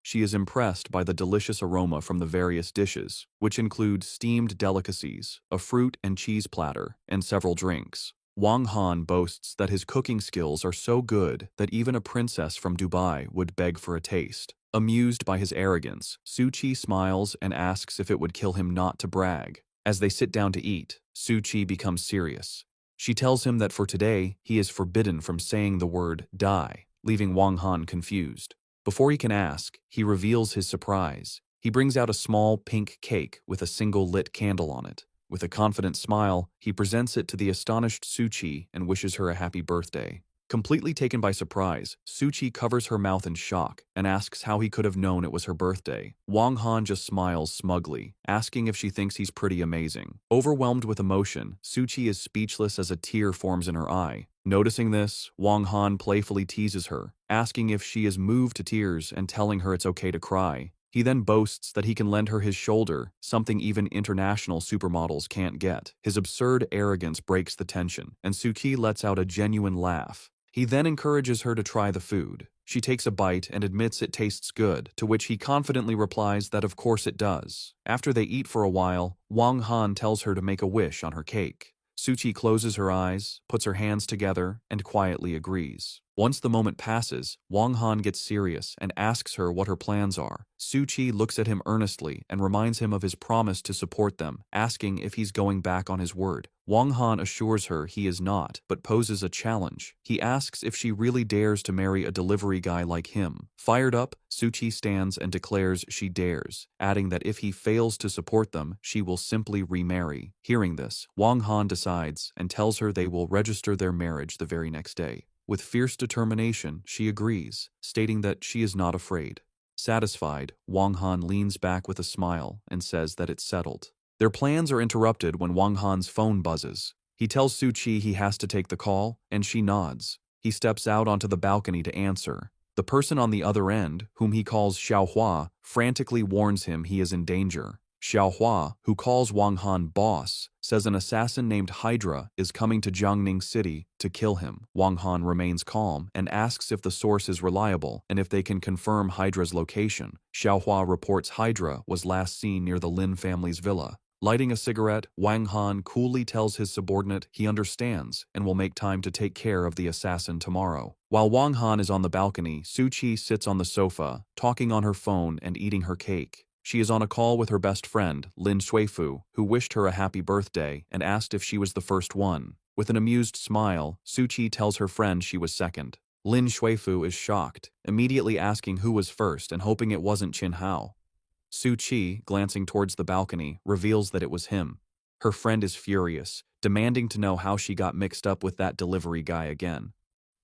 She is impressed by the delicious aroma from the various dishes, which include steamed delicacies, a fruit and cheese platter, and several drinks. Wang Han boasts that his cooking skills are so good that even a princess from Dubai would beg for a taste. Amused by his arrogance, Suchi smiles and asks if it would kill him not to brag. As they sit down to eat, Suchi becomes serious. She tells him that for today, he is forbidden from saying the word die, leaving Wang Han confused. Before he can ask, he reveals his surprise. He brings out a small pink cake with a single lit candle on it. With a confident smile, he presents it to the astonished Suchi and wishes her a happy birthday. Completely taken by surprise, Suchi covers her mouth in shock and asks how he could have known it was her birthday. Wang Han just smiles smugly, asking if she thinks he's pretty amazing. Overwhelmed with emotion, Suchi is speechless as a tear forms in her eye. Noticing this, Wang Han playfully teases her, asking if she is moved to tears and telling her it's okay to cry. He then boasts that he can lend her his shoulder, something even international supermodels can't get. His absurd arrogance breaks the tension, and Suki lets out a genuine laugh. He then encourages her to try the food. She takes a bite and admits it tastes good, to which he confidently replies that of course it does. After they eat for a while, Wang Han tells her to make a wish on her cake. Suchi closes her eyes, puts her hands together, and quietly agrees. Once the moment passes, Wang Han gets serious and asks her what her plans are. Suchi looks at him earnestly and reminds him of his promise to support them, asking if he's going back on his word. Wang Han assures her he is not, but poses a challenge. He asks if she really dares to marry a delivery guy like him. Fired up, Suchi stands and declares she dares, adding that if he fails to support them, she will simply remarry. Hearing this, Wang Han decides and tells her they will register their marriage the very next day. With fierce determination, she agrees, stating that she is not afraid. Satisfied, Wang Han leans back with a smile and says that it's settled. Their plans are interrupted when Wang Han's phone buzzes. He tells Suchi he has to take the call, and she nods. He steps out onto the balcony to answer. The person on the other end, whom he calls Xiaohua, frantically warns him he is in danger. Xiaohua, who calls Wang Han boss, says an assassin named Hydra is coming to Jiangning City to kill him. Wang Han remains calm and asks if the source is reliable and if they can confirm Hydra's location. Xiaohua reports Hydra was last seen near the Lin family's villa. Lighting a cigarette, Wang Han coolly tells his subordinate he understands and will make time to take care of the assassin tomorrow. While Wang Han is on the balcony, Suchi sits on the sofa, talking on her phone and eating her cake. She is on a call with her best friend, Lin Shuifu, who wished her a happy birthday and asked if she was the first one. With an amused smile, Suchi tells her friend she was second. Lin Shuifu is shocked, immediately asking who was first and hoping it wasn't Qin Hao. Suchi, glancing towards the balcony, reveals that it was him. Her friend is furious, demanding to know how she got mixed up with that delivery guy again.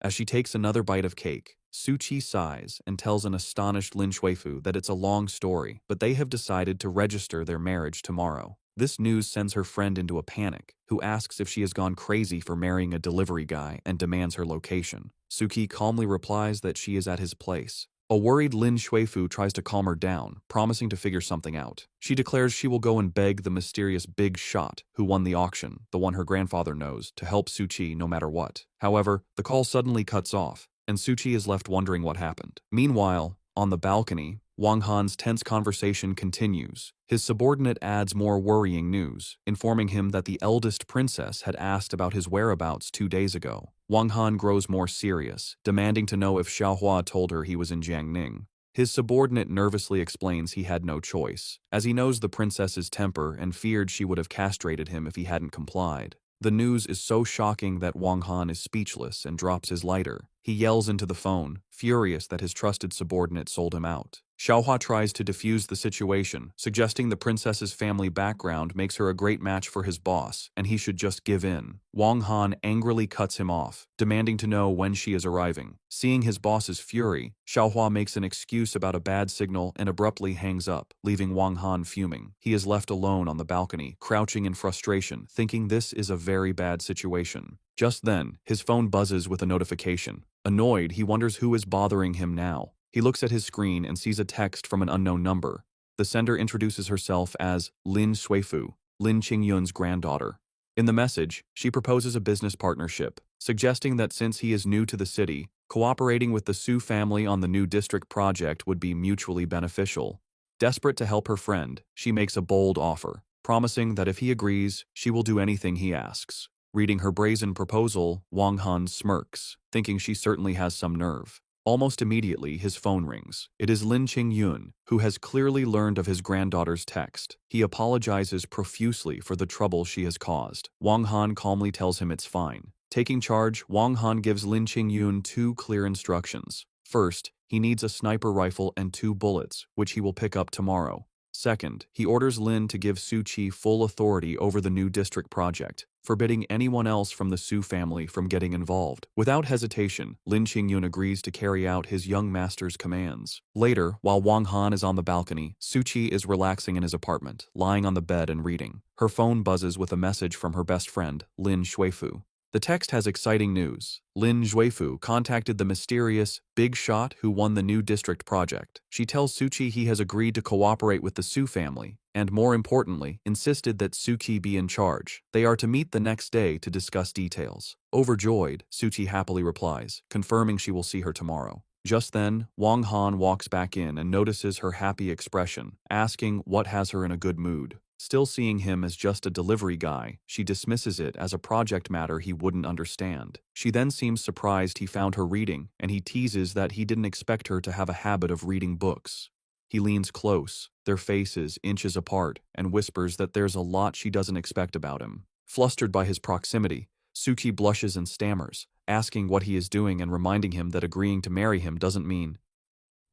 As she takes another bite of cake, Suchi sighs and tells an astonished Lin Shuifu that it's a long story, but they have decided to register their marriage tomorrow. This news sends her friend into a panic, who asks if she has gone crazy for marrying a delivery guy and demands her location. Suki calmly replies that she is at his place. A worried Lin Shuifu tries to calm her down, promising to figure something out. She declares she will go and beg the mysterious big shot who won the auction, the one her grandfather knows, to help Suchi no matter what. However, the call suddenly cuts off, and Suchi is left wondering what happened. Meanwhile, on the balcony, Wang Han's tense conversation continues. His subordinate adds more worrying news, informing him that the eldest princess had asked about his whereabouts 2 days ago. Wang Han grows more serious, demanding to know if Xiaohua told her he was in Jiangning. His subordinate nervously explains he had no choice, as he knows the princess's temper and feared she would have castrated him if he hadn't complied. The news is so shocking that Wang Han is speechless and drops his lighter. He yells into the phone, furious that his trusted subordinate sold him out. Xiaohua tries to defuse the situation, suggesting the princess's family background makes her a great match for his boss, and he should just give in. Wang Han angrily cuts him off, demanding to know when she is arriving. Seeing his boss's fury, Xiaohua makes an excuse about a bad signal and abruptly hangs up, leaving Wang Han fuming. He is left alone on the balcony, crouching in frustration, thinking this is a very bad situation. Just then, his phone buzzes with a notification. Annoyed, he wonders who is bothering him now. He looks at his screen and sees a text from an unknown number. The sender introduces herself as Lin Shuifu, Lin Qingyun's granddaughter. In the message, she proposes a business partnership, suggesting that since he is new to the city, cooperating with the Su family on the new district project would be mutually beneficial. Desperate to help her friend, she makes a bold offer, promising that if he agrees, she will do anything he asks. Reading her brazen proposal, Wang Han smirks, thinking she certainly has some nerve. Almost immediately, his phone rings. It is Lin Qingyun, who has clearly learned of his granddaughter's text. He apologizes profusely for the trouble she has caused. Wang Han calmly tells him it's fine. Taking charge, Wang Han gives Lin Qingyun 2 clear instructions. First, he needs a sniper rifle and 2 bullets, which he will pick up tomorrow. Second, he orders Lin to give Su-chi full authority over the new district project, forbidding anyone else from the Su family from getting involved. Without hesitation, Lin Qingyun agrees to carry out his young master's commands. Later, while Wang Han is on the balcony, Su-chi is relaxing in his apartment, lying on the bed and reading. Her phone buzzes with a message from her best friend, Lin Shuifu. The text has exciting news. Lin Shuifu contacted the mysterious big shot who won the new district project. She tells Su-chi he has agreed to cooperate with the Su family, and more importantly, insisted that Su-chi be in charge. They are to meet the next day to discuss details. Overjoyed, Su-chi happily replies, confirming she will see her tomorrow. Just then, Wang Han walks back in and notices her happy expression, asking what has her in a good mood. Still seeing him as just a delivery guy, she dismisses it as a project matter he wouldn't understand. She then seems surprised he found her reading, and he teases that he didn't expect her to have a habit of reading books. He leans close, their faces inches apart, and whispers that there's a lot she doesn't expect about him. Flustered by his proximity, Suki blushes and stammers, asking what he is doing and reminding him that agreeing to marry him doesn't mean.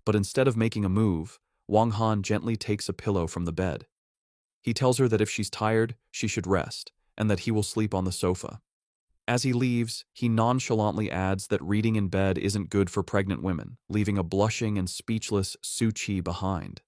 But instead of making a move, Wang Han gently takes a pillow from the bed. He tells her that if she's tired, she should rest, and that he will sleep on the sofa. As he leaves, he nonchalantly adds that reading in bed isn't good for pregnant women, leaving a blushing and speechless Su-chi behind.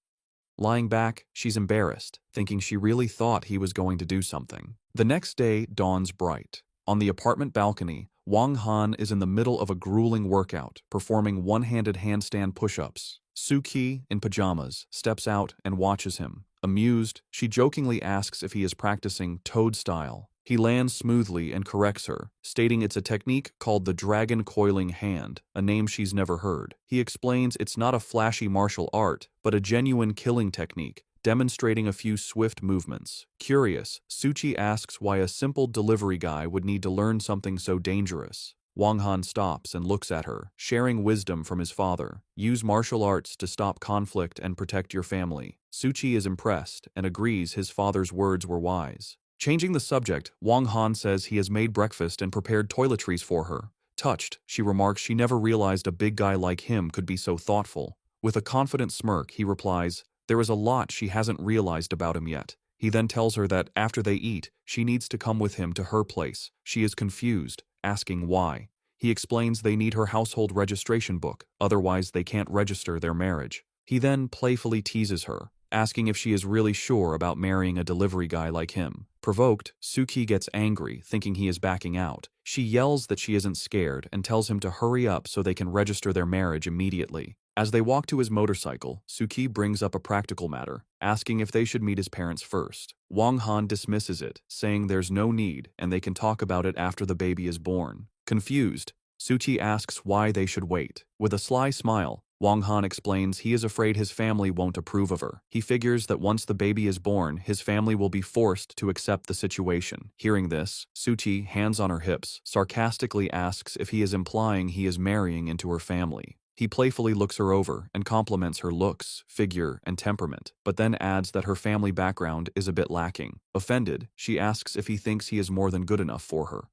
Lying back, she's embarrassed, thinking she really thought he was going to do something. The next day dawns bright. On the apartment balcony, Wang Han is in the middle of a grueling workout, performing one-handed handstand push-ups. Su-chi, in pajamas, steps out and watches him. Amused, she jokingly asks if he is practicing toad style. He lands smoothly and corrects her, stating it's a technique called the dragon coiling hand, a name she's never heard. He explains it's not a flashy martial art, but a genuine killing technique, demonstrating a few swift movements. Curious, Su-chi asks why a simple delivery guy would need to learn something so dangerous. Wang Han stops and looks at her, sharing wisdom from his father. Use martial arts to stop conflict and protect your family. Su-chi is impressed and agrees his father's words were wise. Changing the subject, Wang Han says he has made breakfast and prepared toiletries for her. Touched, she remarks she never realized a big guy like him could be so thoughtful. With a confident smirk, he replies, there is a lot she hasn't realized about him yet. He then tells her that after they eat, she needs to come with him to her place. She is confused, asking why. He explains they need her household registration book, otherwise they can't register their marriage. He then playfully teases her, asking if she is really sure about marrying a delivery guy like him. Provoked, Suki gets angry, thinking he is backing out. She yells that she isn't scared and tells him to hurry up so they can register their marriage immediately. As they walk to his motorcycle, Suki brings up a practical matter, asking if they should meet his parents first. Wang Han dismisses it, saying there's no need and they can talk about it after the baby is born. Confused, Suchi asks why they should wait. With a sly smile, Wang Han explains he is afraid his family won't approve of her. He figures that once the baby is born, his family will be forced to accept the situation. Hearing this, Suchi, hands on her hips, sarcastically asks if he is implying he is marrying into her family. He playfully looks her over and compliments her looks, figure, and temperament, but then adds that her family background is a bit lacking. Offended, she asks if he thinks he is more than good enough for her.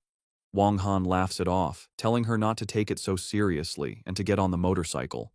Wang Han laughs it off, telling her not to take it so seriously and to get on the motorcycle.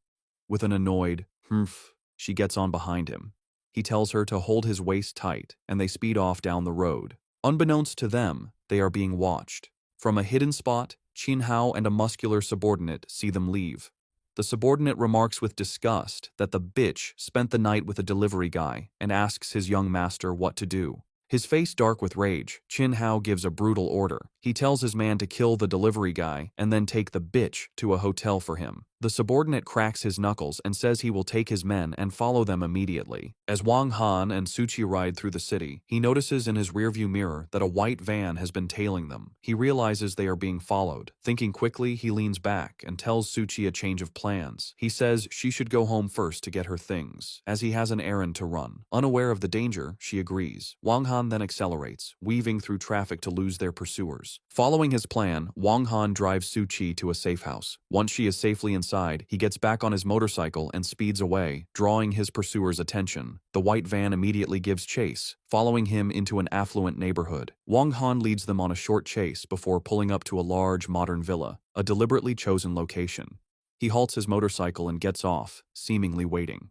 With an annoyed, humph, she gets on behind him. He tells her to hold his waist tight, and they speed off down the road. Unbeknownst to them, they are being watched. From a hidden spot, Qin Hao and a muscular subordinate see them leave. The subordinate remarks with disgust that the bitch spent the night with a delivery guy and asks his young master what to do. His face dark with rage, Qin Hao gives a brutal order. He tells his man to kill the delivery guy and then take the bitch to a hotel for him. The subordinate cracks his knuckles and says he will take his men and follow them immediately. As Wang Han and Suchi ride through the city, he notices in his rearview mirror that a white van has been tailing them. He realizes they are being followed. Thinking quickly, he leans back and tells Suchi a change of plans. He says she should go home first to get her things, as he has an errand to run. Unaware of the danger, she agrees. Wang Han then accelerates, weaving through traffic to lose their pursuers. Following his plan, Wang Han drives Suchi to a safe house. Once she is safely inside, he gets back on his motorcycle and speeds away, drawing his pursuers' attention. The white van immediately gives chase, following him into an affluent neighborhood. Wang Han leads them on a short chase before pulling up to a large modern villa, a deliberately chosen location. He halts his motorcycle and gets off, seemingly waiting.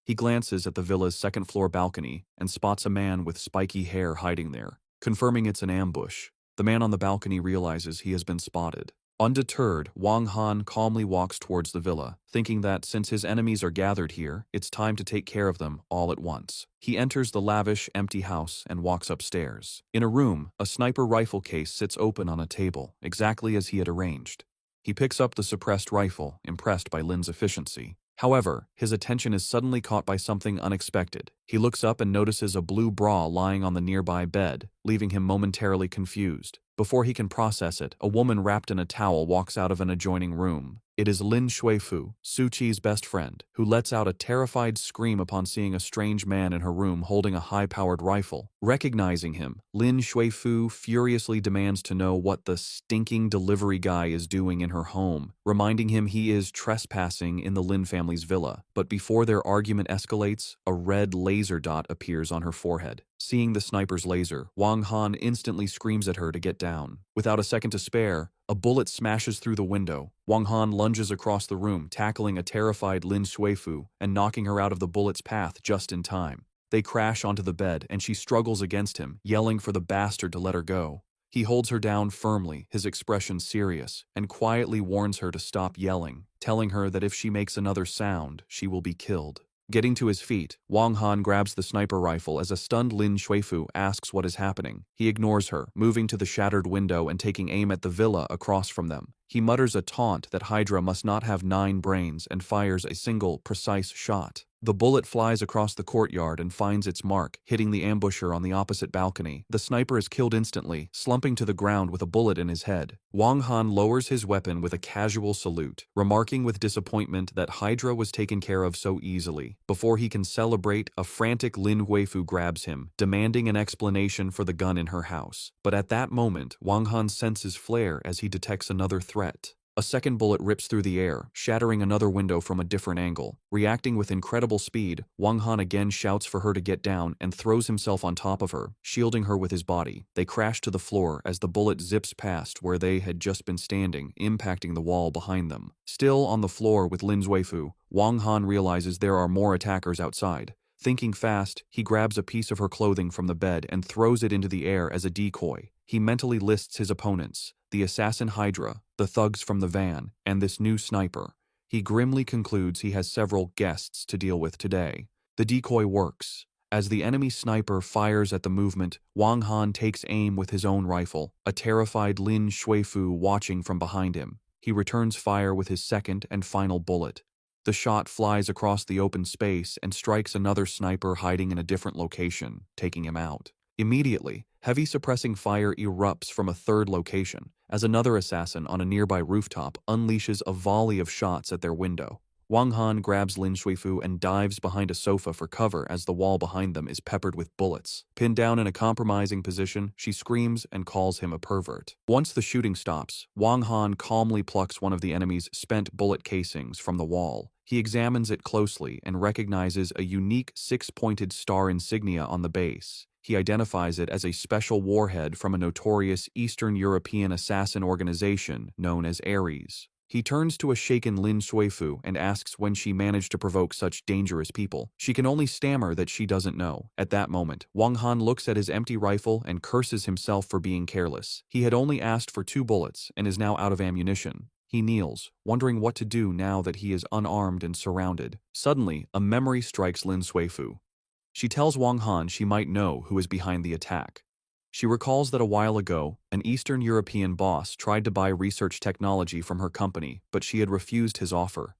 He glances at the villa's second-floor balcony and spots a man with spiky hair hiding there, confirming it's an ambush. The man on the balcony realizes he has been spotted. Undeterred, Wang Han calmly walks towards the villa, thinking that since his enemies are gathered here, it's time to take care of them all at once. He enters the lavish, empty house and walks upstairs. In a room, a sniper rifle case sits open on a table, exactly as he had arranged. He picks up the suppressed rifle, impressed by Lin's efficiency. However, his attention is suddenly caught by something unexpected. He looks up and notices a blue bra lying on the nearby bed, leaving him momentarily confused. Before he can process it, a woman wrapped in a towel walks out of an adjoining room. It is Lin Shuifu, Su Qi's best friend, who lets out a terrified scream upon seeing a strange man in her room holding a high-powered rifle. Recognizing him, Lin Shuifu furiously demands to know what the stinking delivery guy is doing in her home, reminding him he is trespassing in the Lin family's villa. But before their argument escalates, a red laser dot appears on her forehead. Seeing the sniper's laser, Wang Han instantly screams at her to get down. Without a second to spare, a bullet smashes through the window. Wang Han lunges across the room, tackling a terrified Lin Shuifu and knocking her out of the bullet's path just in time. They crash onto the bed and she struggles against him, yelling for the bastard to let her go. He holds her down firmly, his expression serious, and quietly warns her to stop yelling, telling her that if she makes another sound, she will be killed. Getting to his feet, Wang Han grabs the sniper rifle as a stunned Lin Shuifu asks what is happening. He ignores her, moving to the shattered window and taking aim at the villa across from them. He mutters a taunt that Hydra must not have 9 brains and fires a single, precise shot. The bullet flies across the courtyard and finds its mark, hitting the ambusher on the opposite balcony. The sniper is killed instantly, slumping to the ground with a bullet in his head. Wang Han lowers his weapon with a casual salute, remarking with disappointment that Hydra was taken care of so easily. Before he can celebrate, a frantic Lin Huifu grabs him, demanding an explanation for the gun in her house. But at that moment, Wang Han's senses flare as he detects another threat. A second bullet rips through the air, shattering another window from a different angle. Reacting with incredible speed, Wang Han again shouts for her to get down and throws himself on top of her, shielding her with his body. They crash to the floor as the bullet zips past where they had just been standing, impacting the wall behind them. Still on the floor with Lin Zuifu, Wang Han realizes there are more attackers outside. Thinking fast, he grabs a piece of her clothing from the bed and throws it into the air as a decoy. He mentally lists his opponents: the assassin Hydra, the thugs from the van, and this new sniper. He grimly concludes he has several guests to deal with today. The decoy works. As the enemy sniper fires at the movement, Wang Han takes aim with his own rifle, a terrified Lin Shuifu watching from behind him. He returns fire with his second and final bullet. The shot flies across the open space and strikes another sniper hiding in a different location, taking him out. Immediately, heavy suppressing fire erupts from a third location, as another assassin on a nearby rooftop unleashes a volley of shots at their window. Wang Han grabs Lin Shuifu and dives behind a sofa for cover as the wall behind them is peppered with bullets. Pinned down in a compromising position, she screams and calls him a pervert. Once the shooting stops, Wang Han calmly plucks one of the enemy's spent bullet casings from the wall. He examines it closely and recognizes a unique 6-pointed star insignia on the base. He identifies it as a special warhead from a notorious Eastern European assassin organization known as Heiress. He turns to a shaken Lin Shuifu and asks when she managed to provoke such dangerous people. She can only stammer that she doesn't know. At that moment, Wang Han looks at his empty rifle and curses himself for being careless. He had only asked for 2 bullets and is now out of ammunition. He kneels, wondering what to do now that he is unarmed and surrounded. Suddenly, a memory strikes Lin Shuifu. She tells Wang Han she might know who is behind the attack. She recalls that a while ago, an Eastern European boss tried to buy research technology from her company, but she had refused his offer.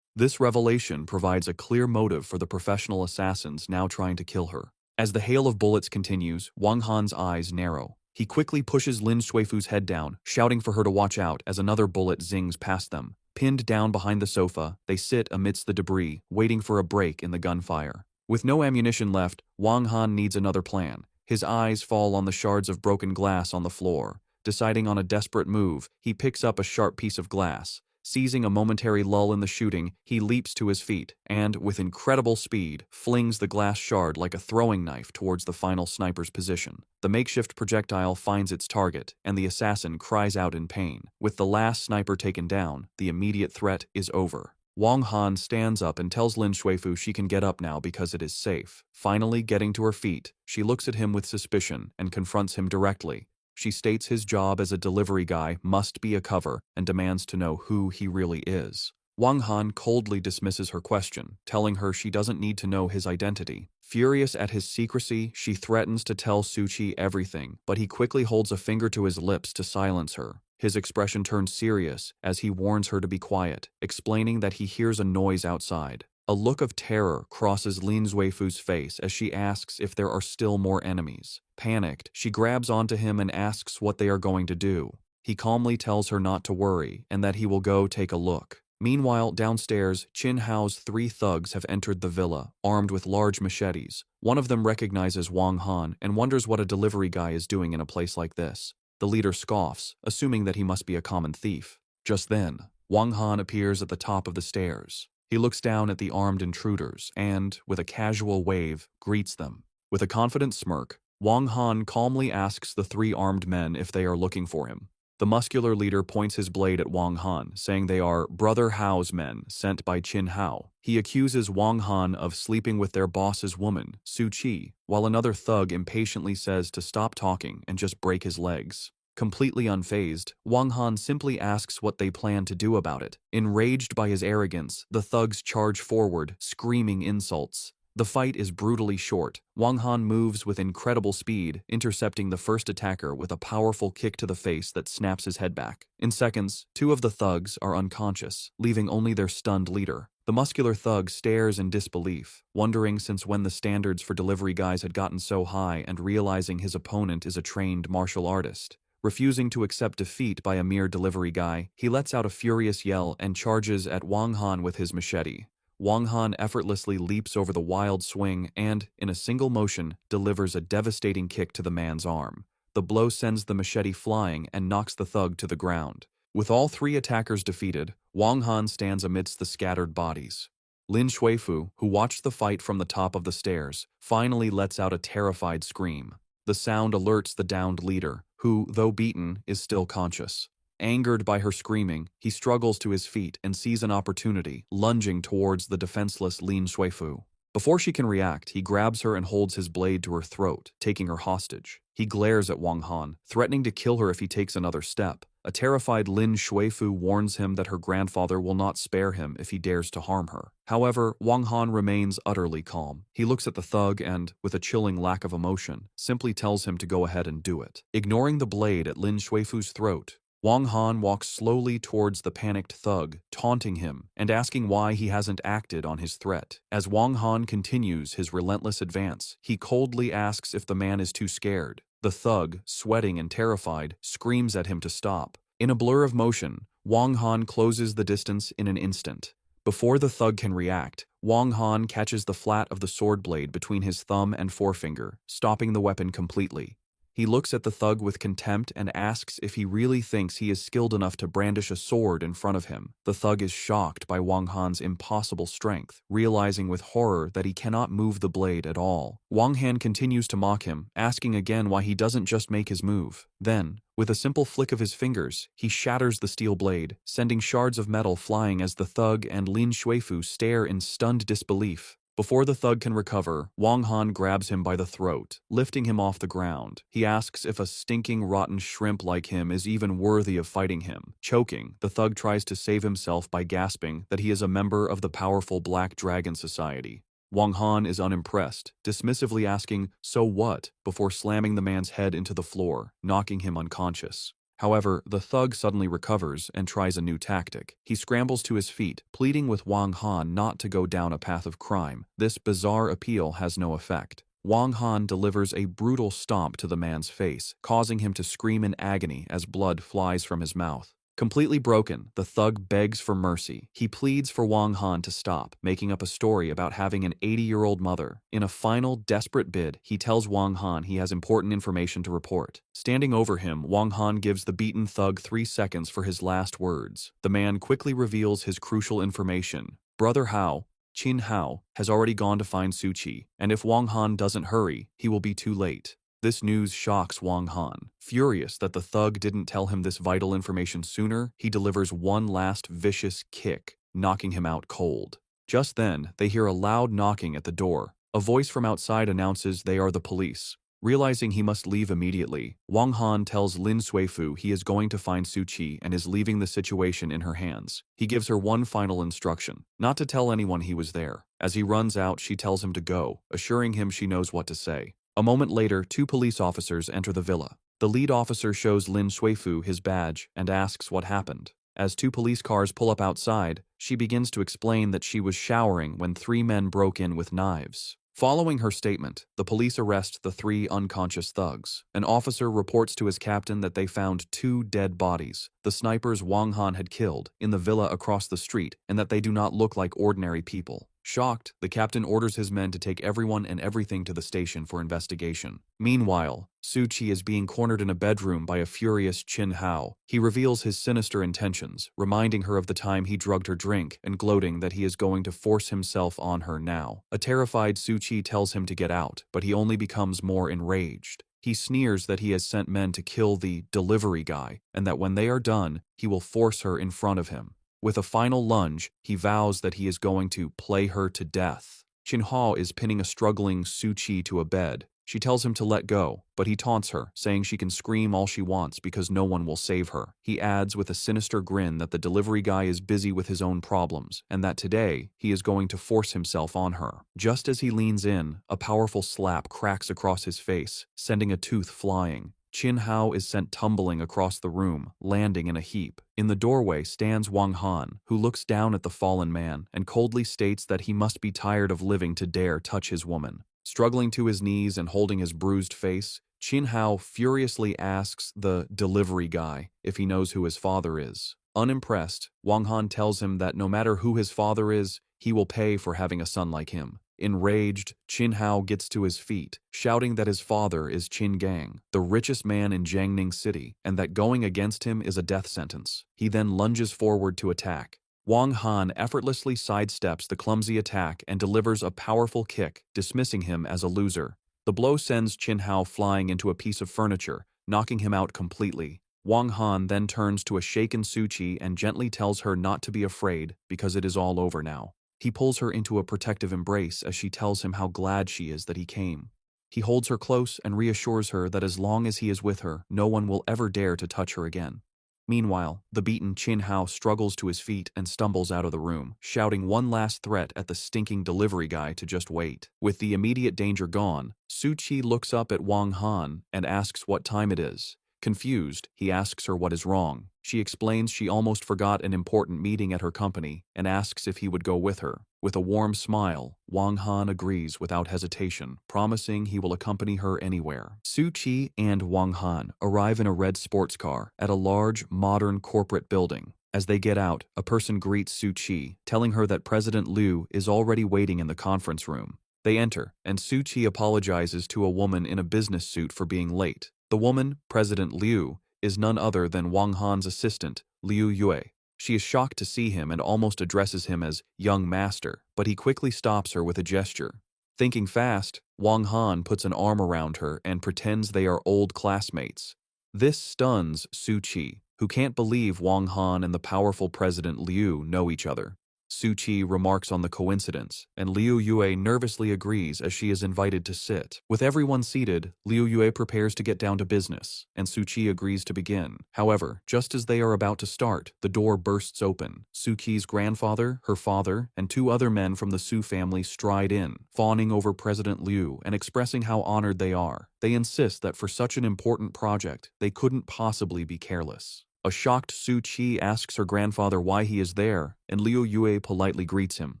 This revelation provides a clear motive for the professional assassins now trying to kill her. As the hail of bullets continues, Wang Han's eyes narrow. He quickly pushes Lin Shuifu's head down, shouting for her to watch out as another bullet zings past them. Pinned down behind the sofa, they sit amidst the debris, waiting for a break in the gunfire. With no ammunition left, Wang Han needs another plan. His eyes fall on the shards of broken glass on the floor. Deciding on a desperate move, he picks up a sharp piece of glass. Seizing a momentary lull in the shooting, he leaps to his feet and, with incredible speed, flings the glass shard like a throwing knife towards the final sniper's position. The makeshift projectile finds its target, and the assassin cries out in pain. With the last sniper taken down, the immediate threat is over. Wang Han stands up and tells Lin Shuifu she can get up now because it is safe. Finally getting to her feet, she looks at him with suspicion and confronts him directly. She states his job as a delivery guy must be a cover and demands to know who he really is. Wang Han coldly dismisses her question, telling her she doesn't need to know his identity. Furious at his secrecy, she threatens to tell Suchi everything, but he quickly holds a finger to his lips to silence her. His expression turns serious as he warns her to be quiet, explaining that he hears a noise outside. A look of terror crosses Lin Zuifu's face as she asks if there are still more enemies. Panicked, she grabs onto him and asks what they are going to do. He calmly tells her not to worry and that he will go take a look. Meanwhile, downstairs, Qin Hao's 3 thugs have entered the villa, armed with large machetes. One of them recognizes Wang Han and wonders what a delivery guy is doing in a place like this. The leader scoffs, assuming that he must be a common thief. Just then, Wang Han appears at the top of the stairs. He looks down at the armed intruders and, with a casual wave, greets them. With a confident smirk, Wang Han calmly asks the 3 armed men if they are looking for him. The muscular leader points his blade at Wang Han, saying they are Brother Hao's men sent by Qin Hao. He accuses Wang Han of sleeping with their boss's woman, Su Qi, while another thug impatiently says to stop talking and just break his legs. Completely unfazed, Wang Han simply asks what they plan to do about it. Enraged by his arrogance, the thugs charge forward, screaming insults. The fight is brutally short. Wang Han moves with incredible speed, intercepting the first attacker with a powerful kick to the face that snaps his head back. In seconds, 2 of the thugs are unconscious, leaving only their stunned leader. The muscular thug stares in disbelief, wondering since when the standards for delivery guys had gotten so high and realizing his opponent is a trained martial artist. Refusing to accept defeat by a mere delivery guy, he lets out a furious yell and charges at Wang Han with his machete. Wang Han effortlessly leaps over the wild swing and, in a single motion, delivers a devastating kick to the man's arm. The blow sends the machete flying and knocks the thug to the ground. With all 3 attackers defeated, Wang Han stands amidst the scattered bodies. Lin Shuifu, who watched the fight from the top of the stairs, finally lets out a terrified scream. The sound alerts the downed leader, who, though beaten, is still conscious. Angered by her screaming, he struggles to his feet and sees an opportunity, lunging towards the defenseless Lin Shuifu. Before she can react, he grabs her and holds his blade to her throat, taking her hostage. He glares at Wang Han, threatening to kill her if he takes another step. A terrified Lin Shuifu warns him that her grandfather will not spare him if he dares to harm her. However, Wang Han remains utterly calm. He looks at the thug and, with a chilling lack of emotion, simply tells him to go ahead and do it. Ignoring the blade at Lin Shuifu's throat, Wang Han walks slowly towards the panicked thug, taunting him and asking why he hasn't acted on his threat. As Wang Han continues his relentless advance, he coldly asks if the man is too scared. The thug, sweating and terrified, screams at him to stop. In a blur of motion, Wang Han closes the distance in an instant. Before the thug can react, Wang Han catches the flat of the sword blade between his thumb and forefinger, stopping the weapon completely. He looks at the thug with contempt and asks if he really thinks he is skilled enough to brandish a sword in front of him. The thug is shocked by Wang Han's impossible strength, realizing with horror that he cannot move the blade at all. Wang Han continues to mock him, asking again why he doesn't just make his move. Then, with a simple flick of his fingers, he shatters the steel blade, sending shards of metal flying as the thug and Lin Shuifu stare in stunned disbelief. Before the thug can recover, Wang Han grabs him by the throat, lifting him off the ground. He asks if a stinking rotten shrimp like him is even worthy of fighting him. Choking, the thug tries to save himself by gasping that he is a member of the powerful Black Dragon Society. Wang Han is unimpressed, dismissively asking, "So what?" before slamming the man's head into the floor, knocking him unconscious. However, the thug suddenly recovers and tries a new tactic. He scrambles to his feet, pleading with Wang Han not to go down a path of crime. This bizarre appeal has no effect. Wang Han delivers a brutal stomp to the man's face, causing him to scream in agony as blood flies from his mouth. Completely broken, the thug begs for mercy. He pleads for Wang Han to stop, making up a story about having an 80-year-old mother. In a final, desperate bid, he tells Wang Han he has important information to report. Standing over him, Wang Han gives the beaten thug 3 seconds for his last words. The man quickly reveals his crucial information. Brother Hao, Qin Hao, has already gone to find Su Qi, and if Wang Han doesn't hurry, he will be too late. This news shocks Wang Han. Furious that the thug didn't tell him this vital information sooner, he delivers one last vicious kick. knocking him out cold. Just then, they hear a loud knocking at the door. A voice from outside announces they are the police. Realizing he must leave immediately, Wang Han tells Lin Suifu he is going to find Su Qi and is leaving the situation in her hands. He gives her one final instruction, not to tell anyone he was there. As he runs out, she tells him to go, assuring him she knows what to say. A moment later, two police officers enter the villa. The lead officer shows Lin Suifu his badge and asks what happened. As two police cars pull up outside, she begins to explain that she was showering when three men broke in with knives. Following her statement, the police arrest the three unconscious thugs. An officer reports to his captain that they found two dead bodies, the snipers Wang Han had killed, in the villa across the street, and that they do not look like ordinary people. Shocked, the captain orders his men to take everyone and everything to the station for investigation. Meanwhile, Su Qi is being cornered in a bedroom by a furious Qin Hao. He reveals his sinister intentions, reminding her of the time he drugged her drink and gloating that he is going to force himself on her now. A terrified Su Qi tells him to get out, but he only becomes more enraged. He sneers that he has sent men to kill the delivery guy, and that when they are done, he will force her in front of him. With a final lunge, he vows that he is going to play her to death. Qin Hao is pinning a struggling Su Qi to a bed. She tells him to let go, but he taunts her, saying she can scream all she wants because no one will save her. He adds with a sinister grin that the delivery guy is busy with his own problems, and that today he is going to force himself on her. Just as he leans in, a powerful slap cracks across his face, sending a tooth flying. Qin Hao is sent tumbling across the room, landing in a heap. In the doorway stands Wang Han, who looks down at the fallen man and coldly states that he must be tired of living to dare touch his woman. Struggling to his knees and holding his bruised face, Qin Hao furiously asks the delivery guy if he knows who his father is. Unimpressed, Wang Han tells him that no matter who his father is, he will pay for having a son like him. Enraged, Qin Hao gets to his feet, shouting that his father is Qin Gang, the richest man in Jiangning City, and that going against him is a death sentence. He then lunges forward to attack. Wang Han effortlessly sidesteps the clumsy attack and delivers a powerful kick, dismissing him as a loser. The blow sends Qin Hao flying into a piece of furniture, knocking him out completely. Wang Han then turns to a shaken Su Qi and gently tells her not to be afraid because it is all over now. He pulls her into a protective embrace as she tells him how glad she is that he came. He holds her close and reassures her that as long as he is with her, no one will ever dare to touch her again. Meanwhile, the beaten Qin Hao struggles to his feet and stumbles out of the room, shouting one last threat at the stinking delivery guy to just wait. With the immediate danger gone, Su Qi looks up at Wang Han and asks what time it is. Confused, he asks her what is wrong. She explains she almost forgot an important meeting at her company and asks if he would go with her. With a warm smile, Wang Han agrees without hesitation, promising he will accompany her anywhere. Su Qi and Wang Han arrive in a red sports car at a large, modern corporate building. As they get out, a person greets Su Qi, telling her that President Liu is already waiting in the conference room. They enter, and Su Qi apologizes to a woman in a business suit for being late. The woman, President Liu, is none other than Wang Han's assistant, Liu Yue. She is shocked to see him and almost addresses him as young master, but he quickly stops her with a gesture. Thinking fast, Wang Han puts an arm around her and pretends they are old classmates. This stuns Su Qi, who can't believe Wang Han and the powerful President Liu know each other. Su Qi remarks on the coincidence, and Liu Yue nervously agrees as she is invited to sit. With everyone seated, Liu Yue prepares to get down to business, and Su Qi agrees to begin. However, just as they are about to start, the door bursts open. Su Qi's grandfather, her father, and two other men from the Su family stride in, fawning over President Liu and expressing how honored they are. They insist that for such an important project, they couldn't possibly be careless. A shocked Su Qi asks her grandfather why he is there, and Liu Yue politely greets him.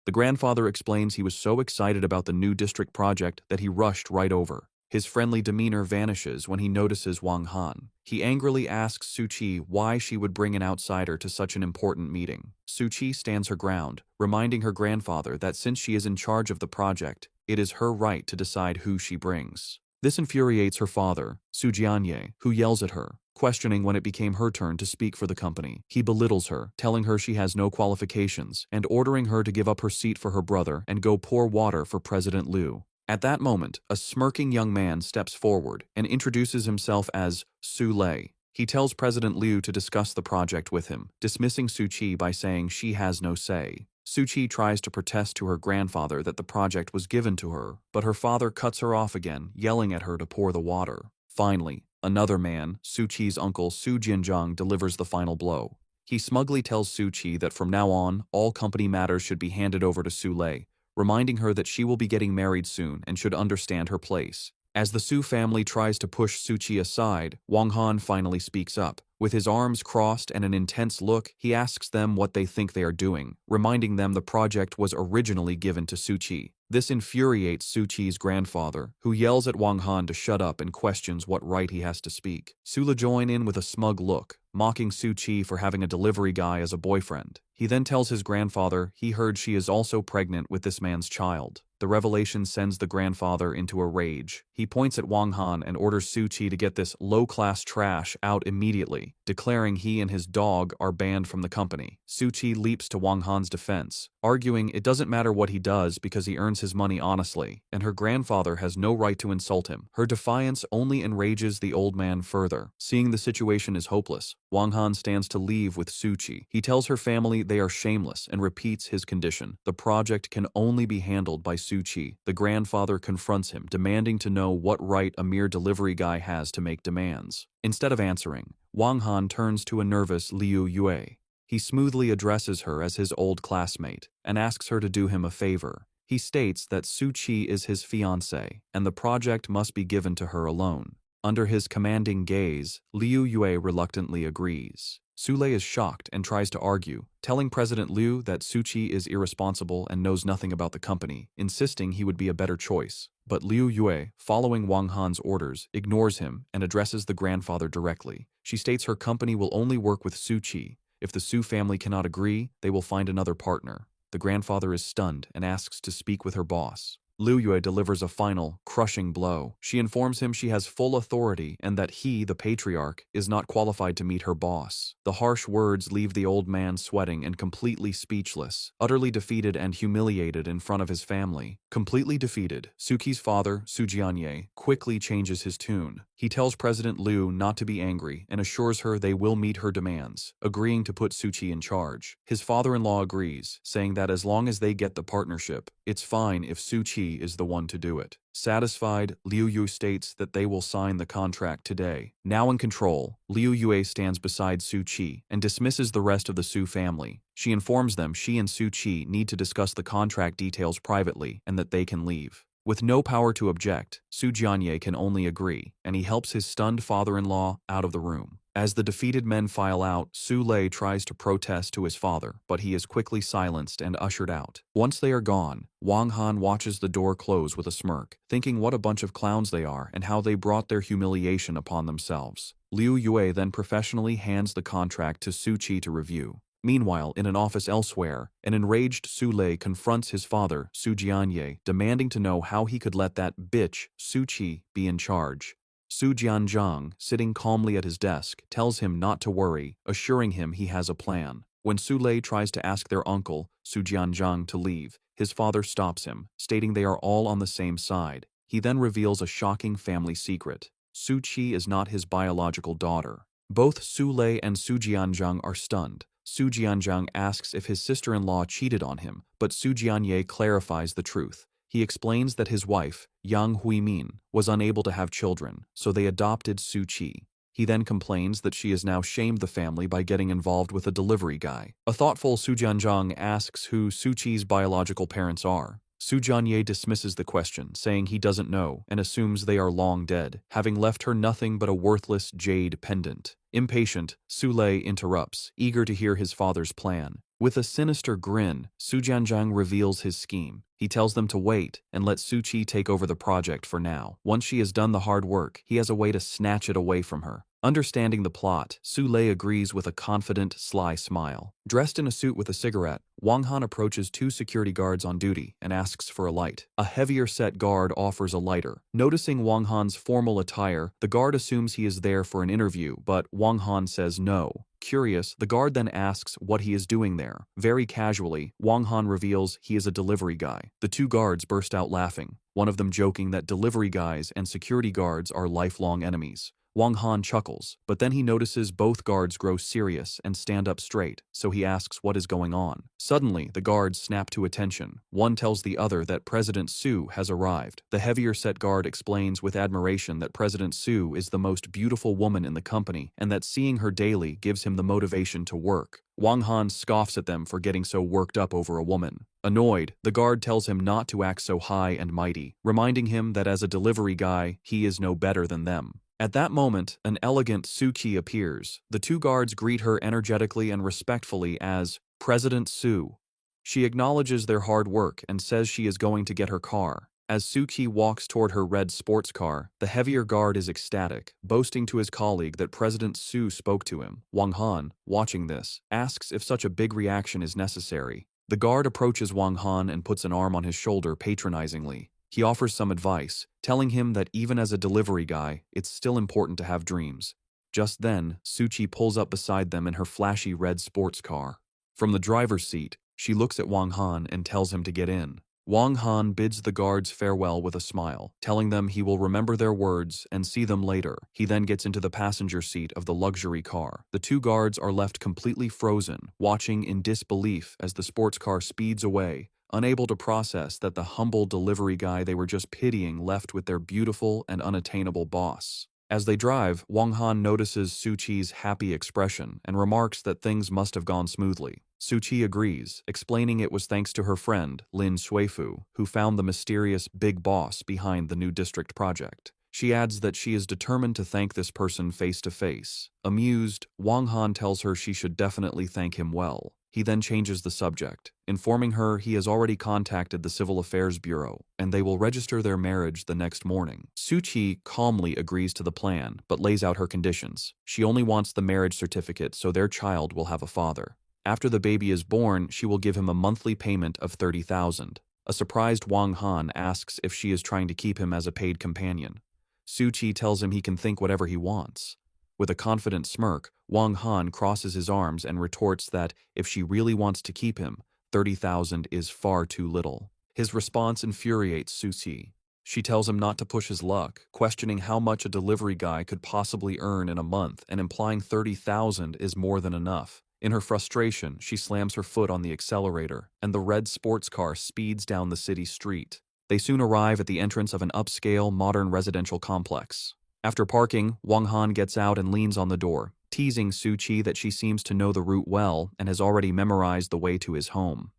The grandfather explains he was so excited about the new district project that he rushed right over. His friendly demeanor vanishes when he notices Wang Han. He angrily asks Su Qi why she would bring an outsider to such an important meeting. Su Qi stands her ground, reminding her grandfather that since she is in charge of the project, it is her right to decide who she brings. This infuriates her father, Su Jianye, who yells at her, questioning when it became her turn to speak for the company. He belittles her, telling her she has no qualifications, and ordering her to give up her seat for her brother and go pour water for President Liu. At that moment, a smirking young man steps forward and introduces himself as Su Lei. He tells President Liu to discuss the project with him, dismissing Su-chi by saying she has no say. Su-chi tries to protest to her grandfather that the project was given to her, but her father cuts her off again, yelling at her to pour the water. Finally, another man, Su-chi's uncle Su Jianzhang, delivers the final blow. He smugly tells Su-chi that from now on, all company matters should be handed over to Su-lei, reminding her that she will be getting married soon and should understand her place. As the Su family tries to push Su-chi aside, Wang Han finally speaks up. With his arms crossed and an intense look, he asks them what they think they are doing, reminding them the project was originally given to Su-chi. This infuriates Su-chi's grandfather, who yells at Wang Han to shut up and questions what right he has to speak. Su-le joins in with a smug look, mocking Su-chi for having a delivery guy as a boyfriend. He then tells his grandfather he heard she is also pregnant with this man's child. The revelation sends the grandfather into a rage. He points at Wang Han and orders Su-chi to get this low-class trash out immediately, declaring he and his dog are banned from the company. Su-chi leaps to Wang Han's defense, arguing it doesn't matter what he does because he earns his money honestly, and her grandfather has no right to insult him. Her defiance only enrages the old man further. Seeing the situation is hopeless, Wang Han stands to leave with Su-chi. He tells her family they are shameless and repeats his condition. The project can only be handled by Su-chi. The grandfather confronts him, demanding to know what right a mere delivery guy has to make demands. Instead of answering, Wang Han turns to a nervous Liu Yue. He smoothly addresses her as his old classmate and asks her to do him a favor. He states that Su-chi is his fiancée and the project must be given to her alone. Under his commanding gaze, Liu Yue reluctantly agrees. Su-lei is shocked and tries to argue, telling President Liu that Su-chi is irresponsible and knows nothing about the company, insisting he would be a better choice. But Liu Yue, following Wang Han's orders, ignores him and addresses the grandfather directly. She states her company will only work with Su-chi. If the Su family cannot agree, they will find another partner. The grandfather is stunned and asks to speak with her boss. Liu Yue delivers a final, crushing blow. She informs him she has full authority and that he, the patriarch, is not qualified to meet her boss. The harsh words leave the old man sweating and completely speechless, utterly defeated and humiliated in front of his family. Completely defeated, Suki's father, Su Jianye, quickly changes his tune. He tells President Liu not to be angry and assures her they will meet her demands, agreeing to put Su-chi in charge. His father-in-law agrees, saying that as long as they get the partnership, it's fine if Su-chi is the one to do it. Satisfied, Liu Yue states that they will sign the contract today. Now in control, Liu Yue stands beside Su-chi and dismisses the rest of the Su family. She informs them she and Su-chi need to discuss the contract details privately and that they can leave. With no power to object, Su Jianye can only agree, and he helps his stunned father-in-law out of the room. As the defeated men file out, Su-lei tries to protest to his father, but he is quickly silenced and ushered out. Once they are gone, Wang Han watches the door close with a smirk, thinking what a bunch of clowns they are and how they brought their humiliation upon themselves. Liu Yue then professionally hands the contract to Su-chi to review. Meanwhile, in an office elsewhere, an enraged Su-lei confronts his father, Su Jianye, demanding to know how he could let that bitch, Su-chi, be in charge. Su Jianzhang, sitting calmly at his desk, tells him not to worry, assuring him he has a plan. When Su-lei tries to ask their uncle, Su Jianzhang, to leave, his father stops him, stating they are all on the same side. He then reveals a shocking family secret. Su-chi is not his biological daughter. Both Su-lei and Su Jianzhang are stunned. Su Jianzhang asks if his sister-in-law cheated on him, but Su Jianye clarifies the truth. He explains that his wife, Yang Huimin, was unable to have children, so they adopted Su-chi. He then complains that she has now shamed the family by getting involved with a delivery guy. A thoughtful Su Jianzhang asks who Su-chi's biological parents are. Su Jianye dismisses the question, saying he doesn't know and assumes they are long dead, having left her nothing but a worthless jade pendant. Impatient, Su-lei interrupts, eager to hear his father's plan. With a sinister grin, Su Jianzhang reveals his scheme. He tells them to wait and let Su-chi take over the project for now. Once she has done the hard work, he has a way to snatch it away from her. Understanding the plot, Su-lei agrees with a confident, sly smile. Dressed in a suit with a cigarette, Wang Han approaches two security guards on duty and asks for a light. A heavier-set guard offers a lighter. Noticing Wang Han's formal attire, the guard assumes he is there for an interview, but Wang Han says no. Curious, the guard then asks what he is doing there. Very casually, Wang Han reveals he is a delivery guy. The two guards burst out laughing, one of them joking that delivery guys and security guards are lifelong enemies. Wang Han chuckles, but then he notices both guards grow serious and stand up straight, so he asks what is going on. Suddenly, the guards snap to attention. One tells the other that President Su has arrived. The heavier-set guard explains with admiration that President Su is the most beautiful woman in the company and that seeing her daily gives him the motivation to work. Wang Han scoffs at them for getting so worked up over a woman. Annoyed, the guard tells him not to act so high and mighty, reminding him that as a delivery guy, he is no better than them. At that moment, an elegant Su-Ki appears. The two guards greet her energetically and respectfully as President Su. She acknowledges their hard work and says she is going to get her car. As Su-Ki walks toward her red sports car, the heavier guard is ecstatic, boasting to his colleague that President Su spoke to him. Wang Han, watching this, asks if such a big reaction is necessary. The guard approaches Wang Han and puts an arm on his shoulder patronizingly. He offers some advice, telling him that even as a delivery guy, it's still important to have dreams. Just then, Su-Chi pulls up beside them in her flashy red sports car. From the driver's seat, she looks at Wang Han and tells him to get in. Wang Han bids the guards farewell with a smile, telling them he will remember their words and see them later. He then gets into the passenger seat of the luxury car. The two guards are left completely frozen, watching in disbelief as the sports car speeds away, unable to process that the humble delivery guy they were just pitying left with their beautiful and unattainable boss. As they drive, Wang Han notices Su-Chi's happy expression and remarks that things must have gone smoothly. Su-Chi agrees, explaining it was thanks to her friend, Lin Suifu, who found the mysterious big boss behind the new district project. She adds that she is determined to thank this person face to face. Amused, Wang Han tells her she should definitely thank him well. He then changes the subject, informing her he has already contacted the Civil Affairs Bureau, and they will register their marriage the next morning. Su-Chi calmly agrees to the plan, but lays out her conditions. She only wants the marriage certificate so their child will have a father. After the baby is born, she will give him a monthly payment of 30,000. A surprised Wang Han asks if she is trying to keep him as a paid companion. Su-Chi tells him he can think whatever he wants. With a confident smirk, Wang Han crosses his arms and retorts that if she really wants to keep him, 30,000 is far too little. His response infuriates Su-Chi. She tells him not to push his luck, questioning how much a delivery guy could possibly earn in a month and implying 30,000 is more than enough. In her frustration, she slams her foot on the accelerator, and the red sports car speeds down the city street. They soon arrive at the entrance of an upscale, modern residential complex. After parking, Wang Han gets out and leans on the door, teasing Su-Chi that she seems to know the route well and has already memorized the way to his home.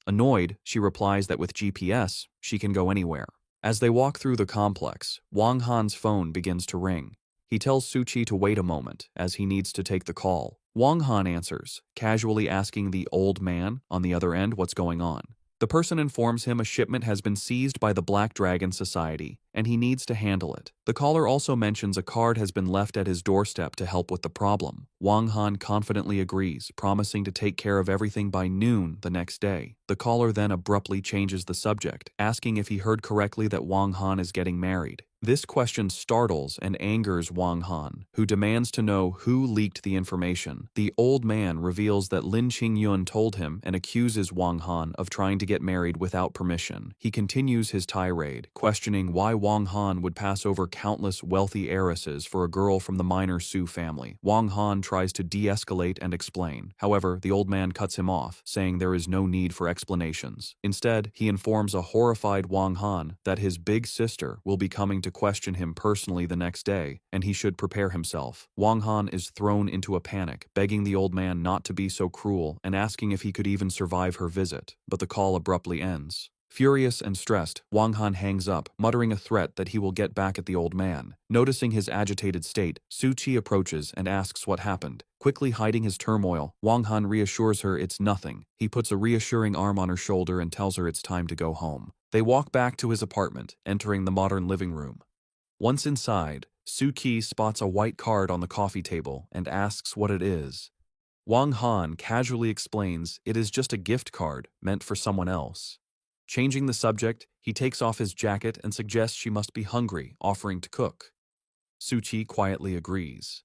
Annoyed, she replies that with GPS, she can go anywhere. As they walk through the complex, Wang Han's phone begins to ring. He tells Su-Chi to wait a moment, as he needs to take the call. Wang Han answers, casually asking the old man on the other end what's going on. The person informs him a shipment has been seized by the Black Dragon Society, and he needs to handle it. The caller also mentions a card has been left at his doorstep to help with the problem. Wang Han confidently agrees, promising to take care of everything by noon the next day. The caller then abruptly changes the subject, asking if he heard correctly that Wang Han is getting married. This question startles and angers Wang Han, who demands to know who leaked the information. The old man reveals that Lin Qingyun told him and accuses Wang Han of trying to get married without permission. He continues his tirade, questioning why Wang Han would pass over countless wealthy heiresses for a girl from the minor Su family. Wang Han tries to de-escalate and explain. However, the old man cuts him off, saying there is no need for explanations. Instead, he informs a horrified Wang Han that his big sister will be coming to question him personally the next day, and he should prepare himself. Wang Han is thrown into a panic, begging the old man not to be so cruel and asking if he could even survive her visit, but the call abruptly ends. Furious and stressed, Wang Han hangs up, muttering a threat that he will get back at the old man. Noticing his agitated state, Su-Chi approaches and asks what happened. Quickly hiding his turmoil, Wang Han reassures her it's nothing. He puts a reassuring arm on her shoulder and tells her it's time to go home. They walk back to his apartment, entering the modern living room. Once inside, Su-Chi spots a white card on the coffee table and asks what it is. Wang Han casually explains it is just a gift card meant for someone else. Changing the subject, he takes off his jacket and suggests she must be hungry, offering to cook. Su-Chi quietly agrees.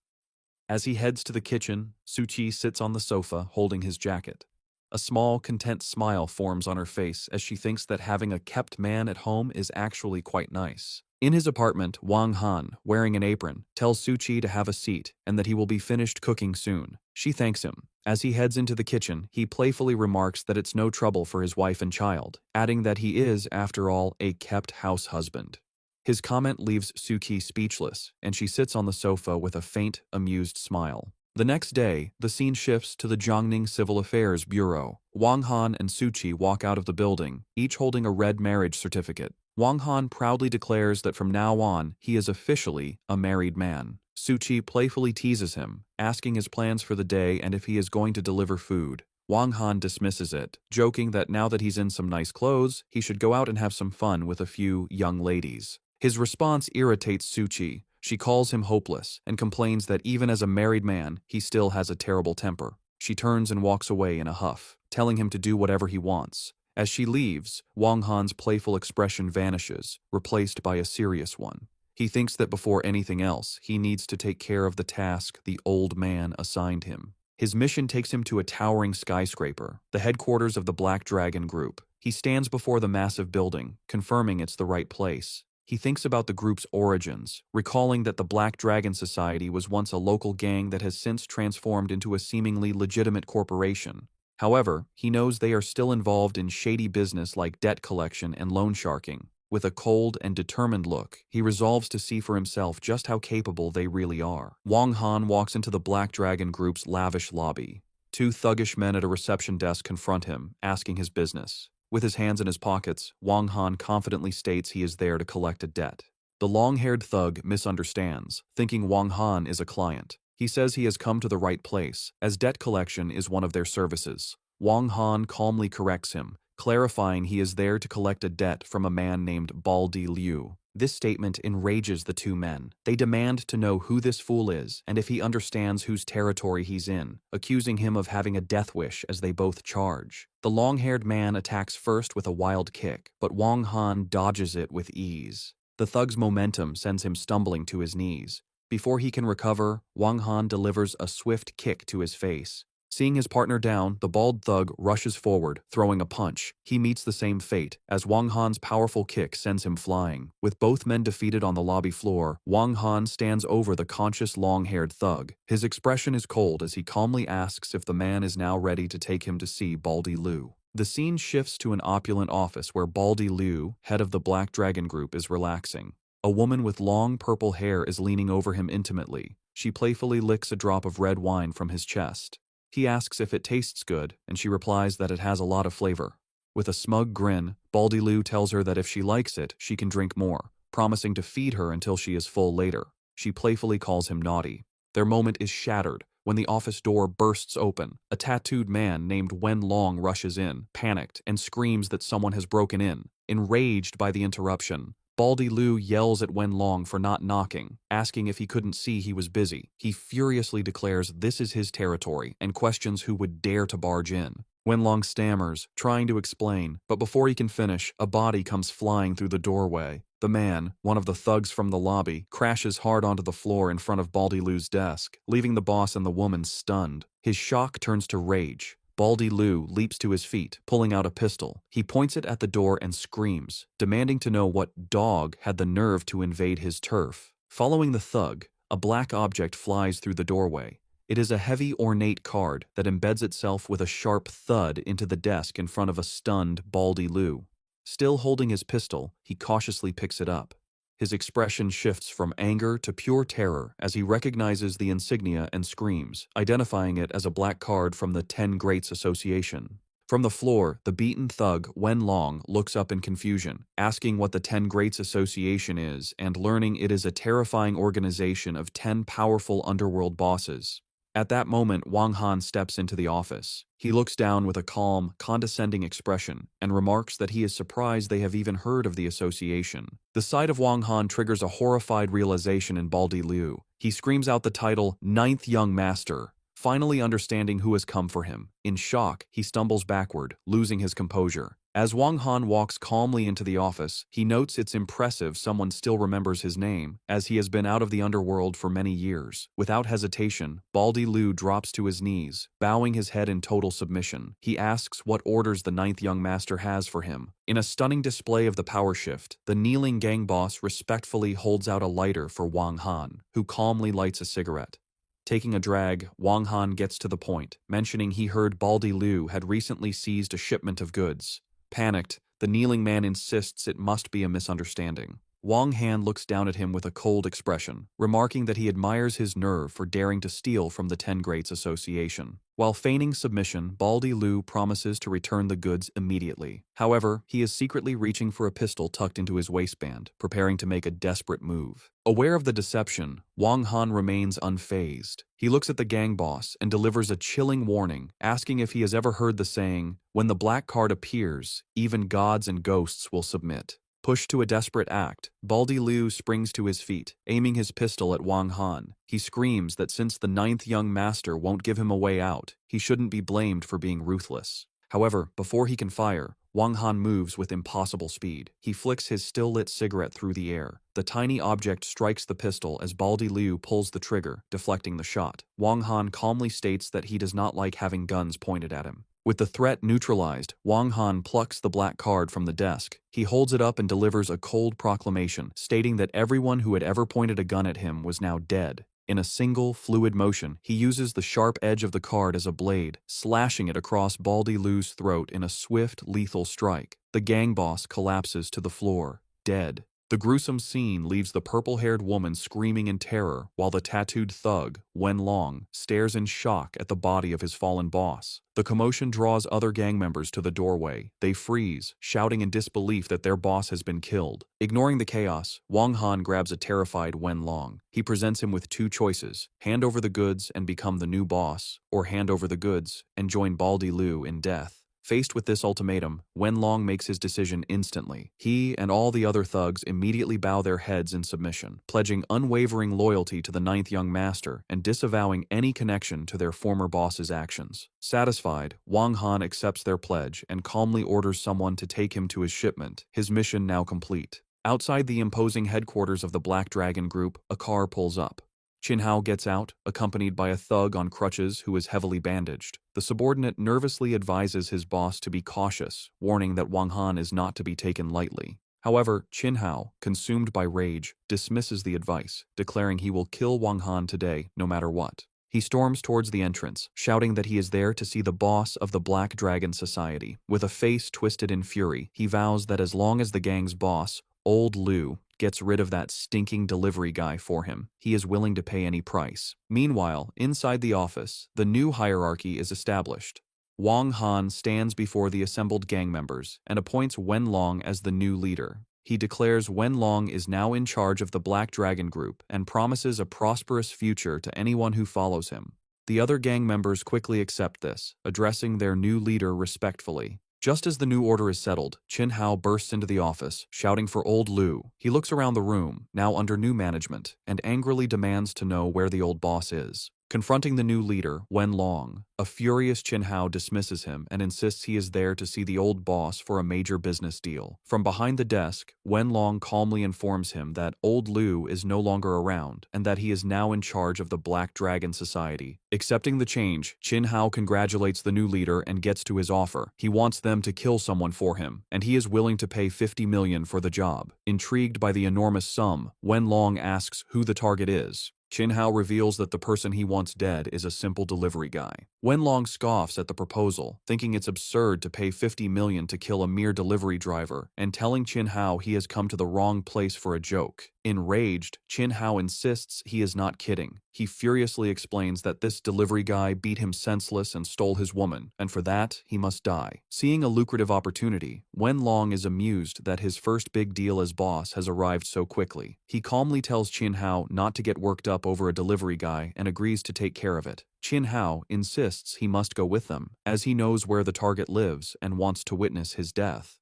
As he heads to the kitchen, Su-Chi sits on the sofa holding his jacket. A small, content smile forms on her face as she thinks that having a kept man at home is actually quite nice. In his apartment, Wang Han, wearing an apron, tells Suchi to have a seat and that he will be finished cooking soon. She thanks him. As he heads into the kitchen, he playfully remarks that it's no trouble for his wife and child, adding that he is, after all, a kept house husband. His comment leaves Suki speechless, and she sits on the sofa with a faint, amused smile. The next day, the scene shifts to the Jiangning Civil Affairs Bureau. Wang Han and Suchi walk out of the building, each holding a red marriage certificate. Wang Han proudly declares that from now on, he is officially a married man. Suchi playfully teases him, asking his plans for the day and if he is going to deliver food. Wang Han dismisses it, joking that now that he's in some nice clothes, he should go out and have some fun with a few young ladies. His response irritates Suchi. She calls him hopeless and complains that even as a married man, he still has a terrible temper. She turns and walks away in a huff, telling him to do whatever he wants. As she leaves, Wang Han's playful expression vanishes, replaced by a serious one. He thinks that before anything else, he needs to take care of the task the old man assigned him. His mission takes him to a towering skyscraper, the headquarters of the Black Dragon Group. He stands before the massive building, confirming it's the right place. He thinks about the group's origins, recalling that the Black Dragon Society was once a local gang that has since transformed into a seemingly legitimate corporation. However, he knows they are still involved in shady business like debt collection and loan sharking. With a cold and determined look, he resolves to see for himself just how capable they really are. Wang Han walks into the Black Dragon Group's lavish lobby. Two thuggish men at a reception desk confront him, asking his business. With his hands in his pockets, Wang Han confidently states he is there to collect a debt. The long-haired thug misunderstands, thinking Wang Han is a client. He says he has come to the right place, as debt collection is one of their services. Wang Han calmly corrects him, clarifying he is there to collect a debt from a man named Baldi Liu. This statement enrages the two men. They demand to know who this fool is and if he understands whose territory he's in, accusing him of having a death wish as they both charge. The long-haired man attacks first with a wild kick, but Wang Han dodges it with ease. The thug's momentum sends him stumbling to his knees. Before he can recover, Wang Han delivers a swift kick to his face. Seeing his partner down, the bald thug rushes forward, throwing a punch. He meets the same fate, as Wang Han's powerful kick sends him flying. With both men defeated on the lobby floor, Wang Han stands over the conscious long-haired thug. His expression is cold as he calmly asks if the man is now ready to take him to see Baldi Liu. The scene shifts to an opulent office where Baldi Liu, head of the Black Dragon Group, is relaxing. A woman with long purple hair is leaning over him intimately. She playfully licks a drop of red wine from his chest. He asks if it tastes good, and she replies that it has a lot of flavor. With a smug grin, Baldi Liu tells her that if she likes it, she can drink more, promising to feed her until she is full later. She playfully calls him naughty. Their moment is shattered when the office door bursts open. A tattooed man named Wen Long rushes in, panicked, and screams that someone has broken in. Enraged by the interruption, Baldi Liu yells at Wen Long for not knocking, asking if he couldn't see he was busy. He furiously declares this is his territory and questions who would dare to barge in. Wen Long stammers, trying to explain, but before he can finish, a body comes flying through the doorway. The man, one of the thugs from the lobby, crashes hard onto the floor in front of Baldi Liu's desk, leaving the boss and the woman stunned. His shock turns to rage. Baldi Liu leaps to his feet, pulling out a pistol. He points it at the door and screams, demanding to know what dog had the nerve to invade his turf. Following the thug, a black object flies through the doorway. It is a heavy, ornate card that embeds itself with a sharp thud into the desk in front of a stunned Baldi Liu. Still holding his pistol, he cautiously picks it up. His expression shifts from anger to pure terror as he recognizes the insignia and screams, identifying it as a black card from the 10 Greats Association. From the floor, the beaten thug, Wen Long, looks up in confusion, asking what the 10 Greats Association is and learning it is a terrifying organization of 10 powerful underworld bosses. At that moment, Wang Han steps into the office. He looks down with a calm, condescending expression and remarks that he is surprised they have even heard of the association. The sight of Wang Han triggers a horrified realization in Baldi Liu. He screams out the title, Ninth Young Master, finally understanding who has come for him. In shock, he stumbles backward, losing his composure. As Wang Han walks calmly into the office, he notes it's impressive someone still remembers his name, as he has been out of the underworld for many years. Without hesitation, Baldy Liu drops to his knees, bowing his head in total submission. He asks what orders the ninth young master has for him. In a stunning display of the power shift, the kneeling gang boss respectfully holds out a lighter for Wang Han, who calmly lights a cigarette. Taking a drag, Wang Han gets to the point, mentioning he heard Baldy Liu had recently seized a shipment of goods. Panicked, the kneeling man insists it must be a misunderstanding. Wang Han looks down at him with a cold expression, remarking that he admires his nerve for daring to steal from the Ten Greats Association. While feigning submission, Baldy Liu promises to return the goods immediately. However, he is secretly reaching for a pistol tucked into his waistband, preparing to make a desperate move. Aware of the deception, Wang Han remains unfazed. He looks at the gang boss and delivers a chilling warning, asking if he has ever heard the saying, "When the black card appears, even gods and ghosts will submit." Pushed to a desperate act, Baldy Liu springs to his feet, aiming his pistol at Wang Han. He screams that since the ninth young master won't give him a way out, he shouldn't be blamed for being ruthless. However, before he can fire, Wang Han moves with impossible speed. He flicks his still-lit cigarette through the air. The tiny object strikes the pistol as Baldy Liu pulls the trigger, deflecting the shot. Wang Han calmly states that he does not like having guns pointed at him. With the threat neutralized, Wang Han plucks the black card from the desk. He holds it up and delivers a cold proclamation, stating that everyone who had ever pointed a gun at him was now dead. In a single, fluid motion, he uses the sharp edge of the card as a blade, slashing it across Baldy Liu's throat in a swift, lethal strike. The gang boss collapses to the floor, dead. The gruesome scene leaves the purple-haired woman screaming in terror, while the tattooed thug, Wen Long, stares in shock at the body of his fallen boss. The commotion draws other gang members to the doorway. They freeze, shouting in disbelief that their boss has been killed. Ignoring the chaos, Wang Han grabs a terrified Wen Long. He presents him with two choices: hand over the goods and become the new boss, or hand over the goods and join Baldy Liu in death. Faced with this ultimatum, Wen Long makes his decision instantly. He and all the other thugs immediately bow their heads in submission, pledging unwavering loyalty to the ninth young master and disavowing any connection to their former boss's actions. Satisfied, Wang Han accepts their pledge and calmly orders someone to take him to his shipment, his mission now complete. Outside the imposing headquarters of the Black Dragon Group, a car pulls up. Chin Hao gets out, accompanied by a thug on crutches who is heavily bandaged. The subordinate nervously advises his boss to be cautious, warning that Wang Han is not to be taken lightly. However, Chin Hao, consumed by rage, dismisses the advice, declaring he will kill Wang Han today, no matter what. He storms towards the entrance, shouting that he is there to see the boss of the Black Dragon Society. With a face twisted in fury, he vows that as long as the gang's boss, Old Liu, gets rid of that stinking delivery guy for him, he is willing to pay any price. Meanwhile, inside the office, the new hierarchy is established. Wang Han stands before the assembled gang members and appoints Wen Long as the new leader. He declares Wen Long is now in charge of the Black Dragon Group and promises a prosperous future to anyone who follows him. The other gang members quickly accept this, addressing their new leader respectfully. Just as the new order is settled, Chin Hao bursts into the office, shouting for Old Liu. He looks around the room, now under new management, and angrily demands to know where the old boss is. Confronting the new leader, Wen Long, a furious Chin Hao dismisses him and insists he is there to see the old boss for a major business deal. From behind the desk, Wen Long calmly informs him that Old Liu is no longer around and that he is now in charge of the Black Dragon Society. Accepting the change, Chin Hao congratulates the new leader and gets to his offer. He wants them to kill someone for him, and he is willing to pay 50 million for the job. Intrigued by the enormous sum, Wen Long asks who the target is. Chin Hao reveals that the person he wants dead is a simple delivery guy. Wen Long scoffs at the proposal, thinking it's absurd to pay 50 million to kill a mere delivery driver, and telling Chin Hao he has come to the wrong place for a joke. Enraged, Chin Hao insists he is not kidding. He furiously explains that this delivery guy beat him senseless and stole his woman, and for that, he must die. Seeing a lucrative opportunity, Wen Long is amused that his first big deal as boss has arrived so quickly. He calmly tells Chin Hao not to get worked up over a delivery guy and agrees to take care of it. Chin Hao insists he must go with them, as he knows where the target lives and wants to witness his death.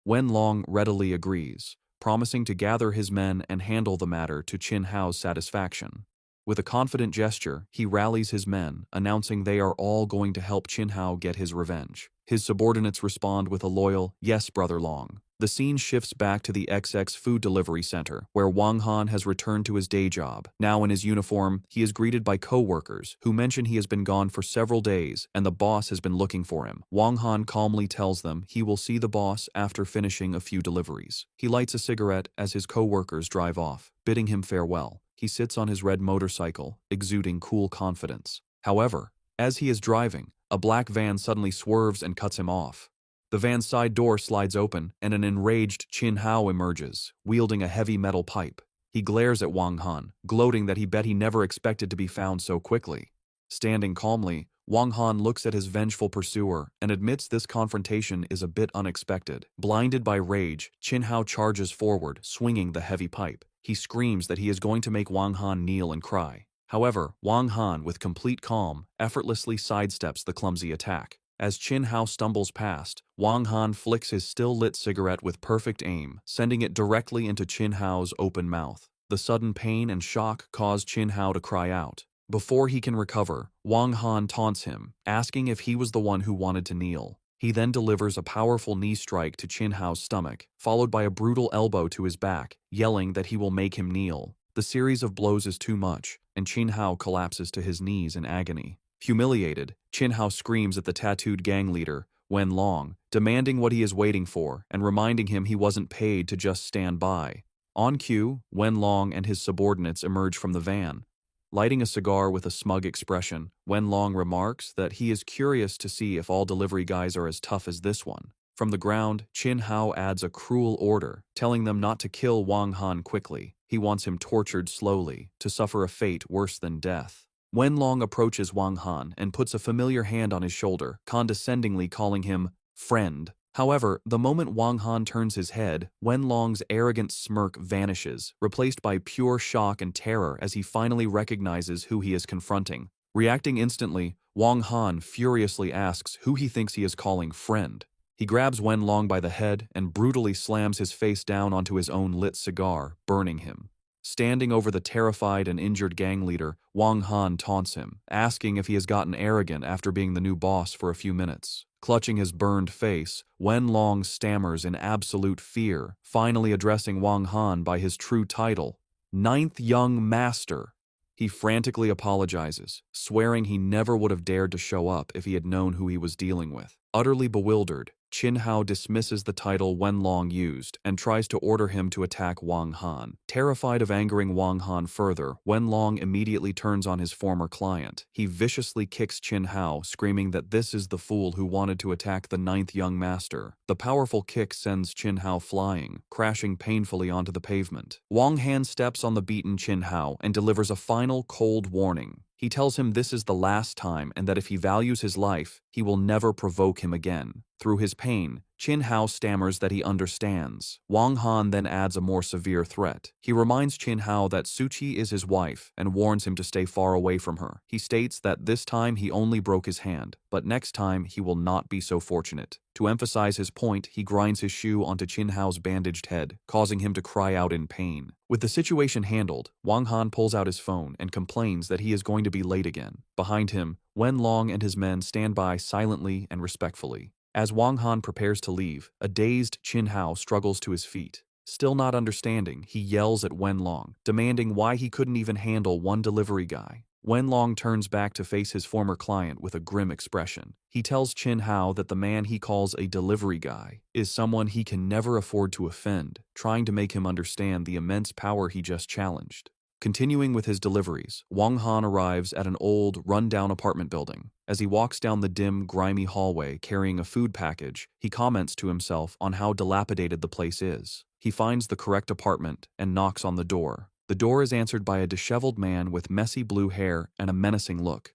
Wen Long readily agrees, promising to gather his men and handle the matter to Chin Hao's satisfaction. With a confident gesture, he rallies his men, announcing they are all going to help Chin Hao get his revenge. His subordinates respond with a loyal, "Yes, Brother Long." The scene shifts back to the XX food delivery center, where Wang Han has returned to his day job. Now in his uniform, he is greeted by co-workers, who mention he has been gone for several days and the boss has been looking for him. Wang Han calmly tells them he will see the boss after finishing a few deliveries. He lights a cigarette as his co-workers drive off, bidding him farewell. He sits on his red motorcycle, exuding cool confidence. However, as he is driving, a black van suddenly swerves and cuts him off. The van's side door slides open, and an enraged Chin Hao emerges, wielding a heavy metal pipe. He glares at Wang Han, gloating that he bet he never expected to be found so quickly. Standing calmly, Wang Han looks at his vengeful pursuer and admits this confrontation is a bit unexpected. Blinded by rage, Chin Hao charges forward, swinging the heavy pipe. He screams that he is going to make Wang Han kneel and cry. However, Wang Han, with complete calm, effortlessly sidesteps the clumsy attack. As Chin Hao stumbles past, Wang Han flicks his still-lit cigarette with perfect aim, sending it directly into Chin Hao's open mouth. The sudden pain and shock cause Chin Hao to cry out. Before he can recover, Wang Han taunts him, asking if he was the one who wanted to kneel. He then delivers a powerful knee strike to Chin Hao's stomach, followed by a brutal elbow to his back, yelling that he will make him kneel. The series of blows is too much, and Chin Hao collapses to his knees in agony. Humiliated, Chin Hao screams at the tattooed gang leader, Wen Long, demanding what he is waiting for and reminding him he wasn't paid to just stand by. On cue, Wen Long and his subordinates emerge from the van. Lighting a cigar with a smug expression, Wen Long remarks that he is curious to see if all delivery guys are as tough as this one. From the ground, Chin Hao adds a cruel order, telling them not to kill Wang Han quickly. He wants him tortured slowly, to suffer a fate worse than death. Wen Long approaches Wang Han and puts a familiar hand on his shoulder, condescendingly calling him friend. However, the moment Wang Han turns his head, Wen Long's arrogant smirk vanishes, replaced by pure shock and terror as he finally recognizes who he is confronting. Reacting instantly, Wang Han furiously asks who he thinks he is calling friend. He grabs Wen Long by the head and brutally slams his face down onto his own lit cigar, burning him. Standing over the terrified and injured gang leader, Wang Han taunts him, asking if he has gotten arrogant after being the new boss for a few minutes. Clutching his burned face, Wen Long stammers in absolute fear, finally addressing Wang Han by his true title, Ninth Young Master. He frantically apologizes, swearing he never would have dared to show up if he had known who he was dealing with. Utterly bewildered, Chin Hao dismisses the title Wen Long used and tries to order him to attack Wang Han. Terrified of angering Wang Han further, Wen Long immediately turns on his former client. He viciously kicks Chin Hao, screaming that this is the fool who wanted to attack the ninth young master. The powerful kick sends Chin Hao flying, crashing painfully onto the pavement. Wang Han steps on the beaten Chin Hao and delivers a final cold warning. He tells him this is the last time and that if he values his life, he will never provoke him again. Through his pain, Chin Hao stammers that he understands. Wang Han then adds a more severe threat. He reminds Chin Hao that Suchi is his wife and warns him to stay far away from her. He states that this time he only broke his hand, but next time he will not be so fortunate. To emphasize his point, he grinds his shoe onto Chin Hao's bandaged head, causing him to cry out in pain. With the situation handled, Wang Han pulls out his phone and complains that he is going to be late again. Behind him, Wen Long and his men stand by silently and respectfully. As Wang Han prepares to leave, a dazed Chin Hao struggles to his feet. Still not understanding, he yells at Wen Long, demanding why he couldn't even handle one delivery guy. Wen Long turns back to face his former client with a grim expression. He tells Chin Hao that the man he calls a delivery guy is someone he can never afford to offend, trying to make him understand the immense power he just challenged. Continuing with his deliveries, Wang Han arrives at an old, run-down apartment building. As he walks down the dim, grimy hallway carrying a food package, he comments to himself on how dilapidated the place is. He finds the correct apartment and knocks on the door. The door is answered by a disheveled man with messy blue hair and a menacing look.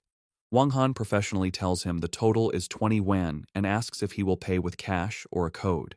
Wang Han professionally tells him the total is 20 yuan and asks if he will pay with cash or a code.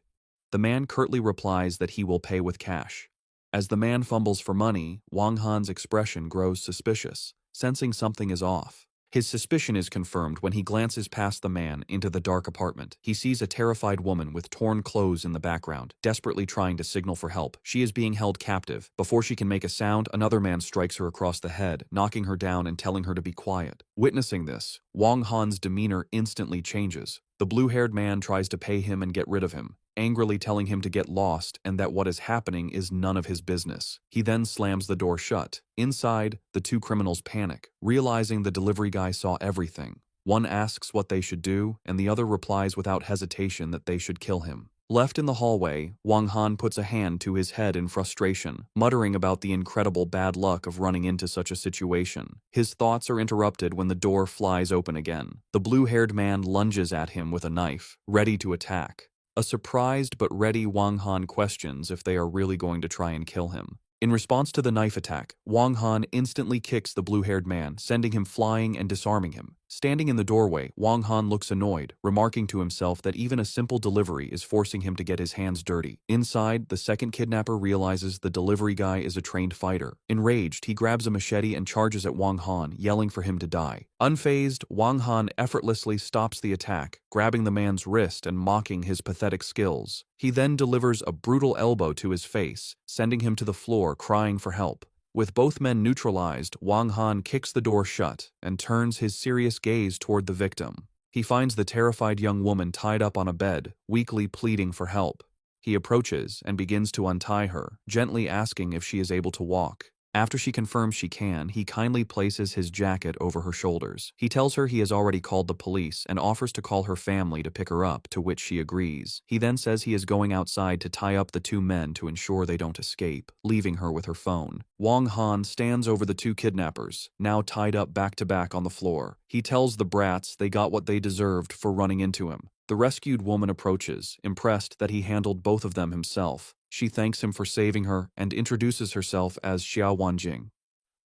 The man curtly replies that he will pay with cash. As the man fumbles for money, Wang Han's expression grows suspicious, sensing something is off. His suspicion is confirmed when he glances past the man into the dark apartment. He sees a terrified woman with torn clothes in the background, desperately trying to signal for help. She is being held captive. Before she can make a sound, another man strikes her across the head, knocking her down and telling her to be quiet. Witnessing this, Wang Han's demeanor instantly changes. The blue-haired man tries to pay him and get rid of him, angrily telling him to get lost and that what is happening is none of his business. He then slams the door shut. Inside, the two criminals panic, realizing the delivery guy saw everything. One asks what they should do, and the other replies without hesitation that they should kill him. Left in the hallway, Wang Han puts a hand to his head in frustration, muttering about the incredible bad luck of running into such a situation. His thoughts are interrupted when the door flies open again. The blue-haired man lunges at him with a knife, ready to attack. A surprised but ready Wang Han questions if they are really going to try and kill him. In response to the knife attack, Wang Han instantly kicks the blue-haired man, sending him flying and disarming him. Standing in the doorway, Wang Han looks annoyed, remarking to himself that even a simple delivery is forcing him to get his hands dirty. Inside, the second kidnapper realizes the delivery guy is a trained fighter. Enraged, he grabs a machete and charges at Wang Han, yelling for him to die. Unfazed, Wang Han effortlessly stops the attack, grabbing the man's wrist and mocking his pathetic skills. He then delivers a brutal elbow to his face, sending him to the floor, crying for help. With both men neutralized, Wang Han kicks the door shut and turns his serious gaze toward the victim. He finds the terrified young woman tied up on a bed, weakly pleading for help. He approaches and begins to untie her, gently asking if she is able to walk. After she confirms she can, he kindly places his jacket over her shoulders. He tells her he has already called the police and offers to call her family to pick her up, to which she agrees. He then says he is going outside to tie up the two men to ensure they don't escape, leaving her with her phone. Wang Han stands over the two kidnappers, now tied up back to back on the floor. He tells the brats they got what they deserved for running into him. The rescued woman approaches, impressed that he handled both of them himself. She thanks him for saving her and introduces herself as Xia Wanjing.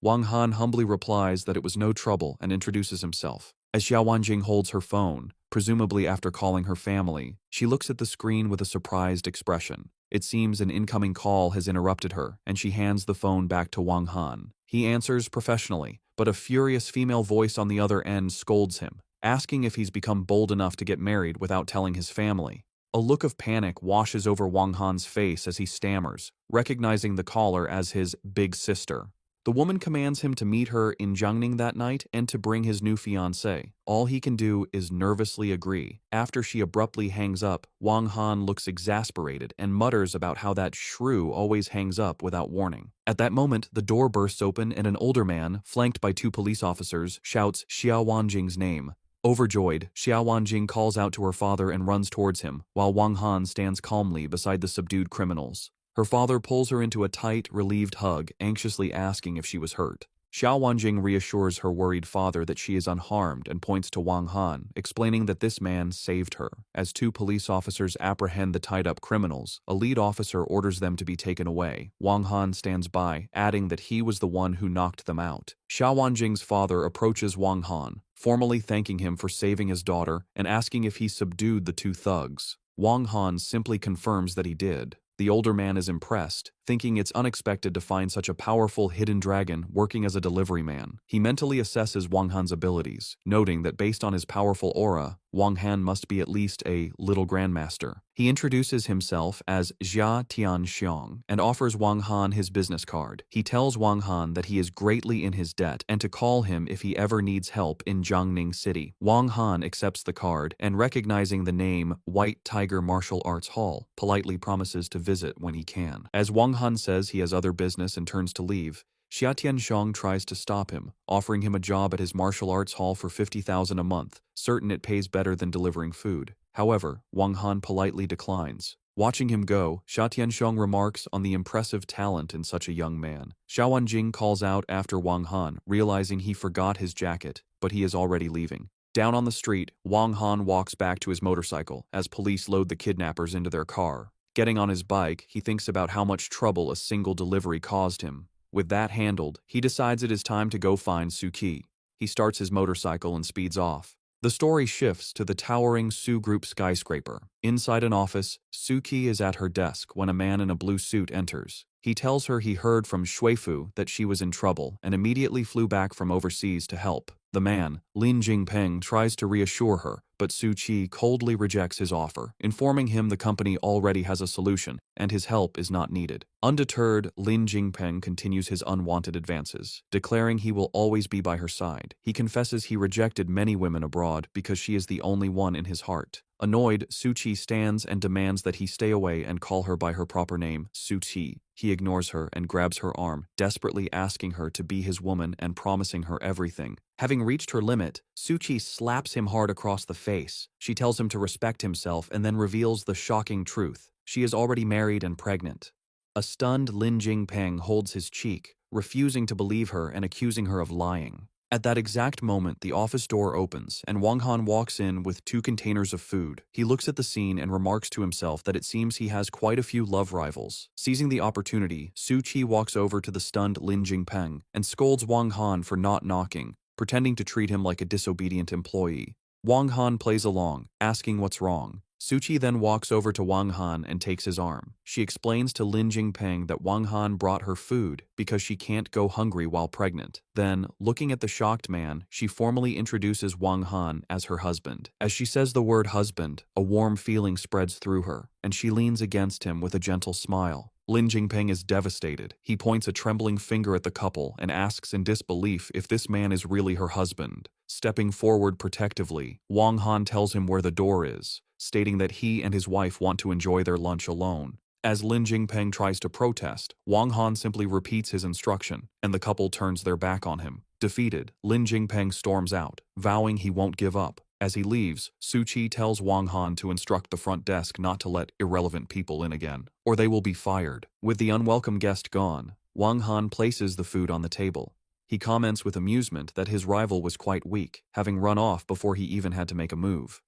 Wang Han humbly replies that it was no trouble and introduces himself. As Xia Wanjing holds her phone, presumably after calling her family, she looks at the screen with a surprised expression. It seems an incoming call has interrupted her, and she hands the phone back to Wang Han. He answers professionally, but a furious female voice on the other end scolds him, asking if he's become bold enough to get married without telling his family. A look of panic washes over Wang Han's face as he stammers, recognizing the caller as his big sister. The woman commands him to meet her in Jiangning that night and to bring his new fiancée. All he can do is nervously agree. After she abruptly hangs up, Wang Han looks exasperated and mutters about how that shrew always hangs up without warning. At that moment, the door bursts open and an older man, flanked by two police officers, shouts Xia Wanjing's name. Overjoyed, Xia Wanjing calls out to her father and runs towards him, while Wang Han stands calmly beside the subdued criminals. Her father pulls her into a tight, relieved hug, anxiously asking if she was hurt. Xia Wanjing reassures her worried father that she is unharmed and points to Wang Han, explaining that this man saved her. As two police officers apprehend the tied-up criminals, a lead officer orders them to be taken away. Wang Han stands by, adding that he was the one who knocked them out. Xia Wanjing's father approaches Wang Han, formally thanking him for saving his daughter and asking if he subdued the two thugs. Wang Han simply confirms that he did. The older man is impressed, thinking it's unexpected to find such a powerful hidden dragon working as a delivery man. He mentally assesses Wang Han's abilities, noting that based on his powerful aura, Wang Han must be at least a little grandmaster. He introduces himself as Jia Tianxiang and offers Wang Han his business card. He tells Wang Han that he is greatly in his debt and to call him if he ever needs help in Jiangning City. Wang Han accepts the card and, recognizing the name White Tiger Martial Arts Hall, politely promises to visit when he can. As Wang Han says he has other business and turns to leave, Xia Tianxiang tries to stop him, offering him a job at his martial arts hall for 50,000 a month, certain it pays better than delivering food. However, Wang Han politely declines. Watching him go, Xia Tianxiang remarks on the impressive talent in such a young man. Xia Wanjing calls out after Wang Han, realizing he forgot his jacket, but he is already leaving. Down on the street, Wang Han walks back to his motorcycle as police load the kidnappers into their car. Getting on his bike, he thinks about how much trouble a single delivery caused him. With that handled, he decides it is time to go find Suki. He starts his motorcycle and speeds off. The story shifts to the towering Su Group skyscraper. Inside an office, Suki is at her desk when a man in a blue suit enters. He tells her he heard from Shuifu that she was in trouble and immediately flew back from overseas to help. The man, Lin Jingpeng, tries to reassure her, but Su Qi coldly rejects his offer, informing him the company already has a solution and his help is not needed. Undeterred, Lin Jingpeng continues his unwanted advances, declaring he will always be by her side. He confesses he rejected many women abroad because she is the only one in his heart. Annoyed, Su Qi stands and demands that he stay away and call her by her proper name, Su Qi. He ignores her and grabs her arm, desperately asking her to be his woman and promising her everything. Having reached her limit, Su Qi slaps him hard across the face. She tells him to respect himself and then reveals the shocking truth. She is already married and pregnant. A stunned Lin Jingpeng holds his cheek, refusing to believe her and accusing her of lying. At that exact moment, the office door opens, and Wang Han walks in with 2 containers of food. He looks at the scene and remarks to himself that it seems he has quite a few love rivals. Seizing the opportunity, Su Qi walks over to the stunned Lin Jingpeng and scolds Wang Han for not knocking, pretending to treat him like a disobedient employee. Wang Han plays along, asking what's wrong. Su Qi then walks over to Wang Han and takes his arm. She explains to Lin Jingpeng that Wang Han brought her food because she can't go hungry while pregnant. Then, looking at the shocked man, she formally introduces Wang Han as her husband. As she says the word husband, a warm feeling spreads through her, and she leans against him with a gentle smile. Lin Jingpeng is devastated. He points a trembling finger at the couple and asks in disbelief if this man is really her husband. Stepping forward protectively, Wang Han tells him where the door is, stating that he and his wife want to enjoy their lunch alone. As Lin Jingpeng tries to protest, Wang Han simply repeats his instruction, and the couple turns their back on him. Defeated, Lin Jingpeng storms out, vowing he won't give up. As he leaves, Su Qi tells Wang Han to instruct the front desk not to let irrelevant people in again, or they will be fired. With the unwelcome guest gone, Wang Han places the food on the table. He comments with amusement that his rival was quite weak, having run off before he even had to make a move.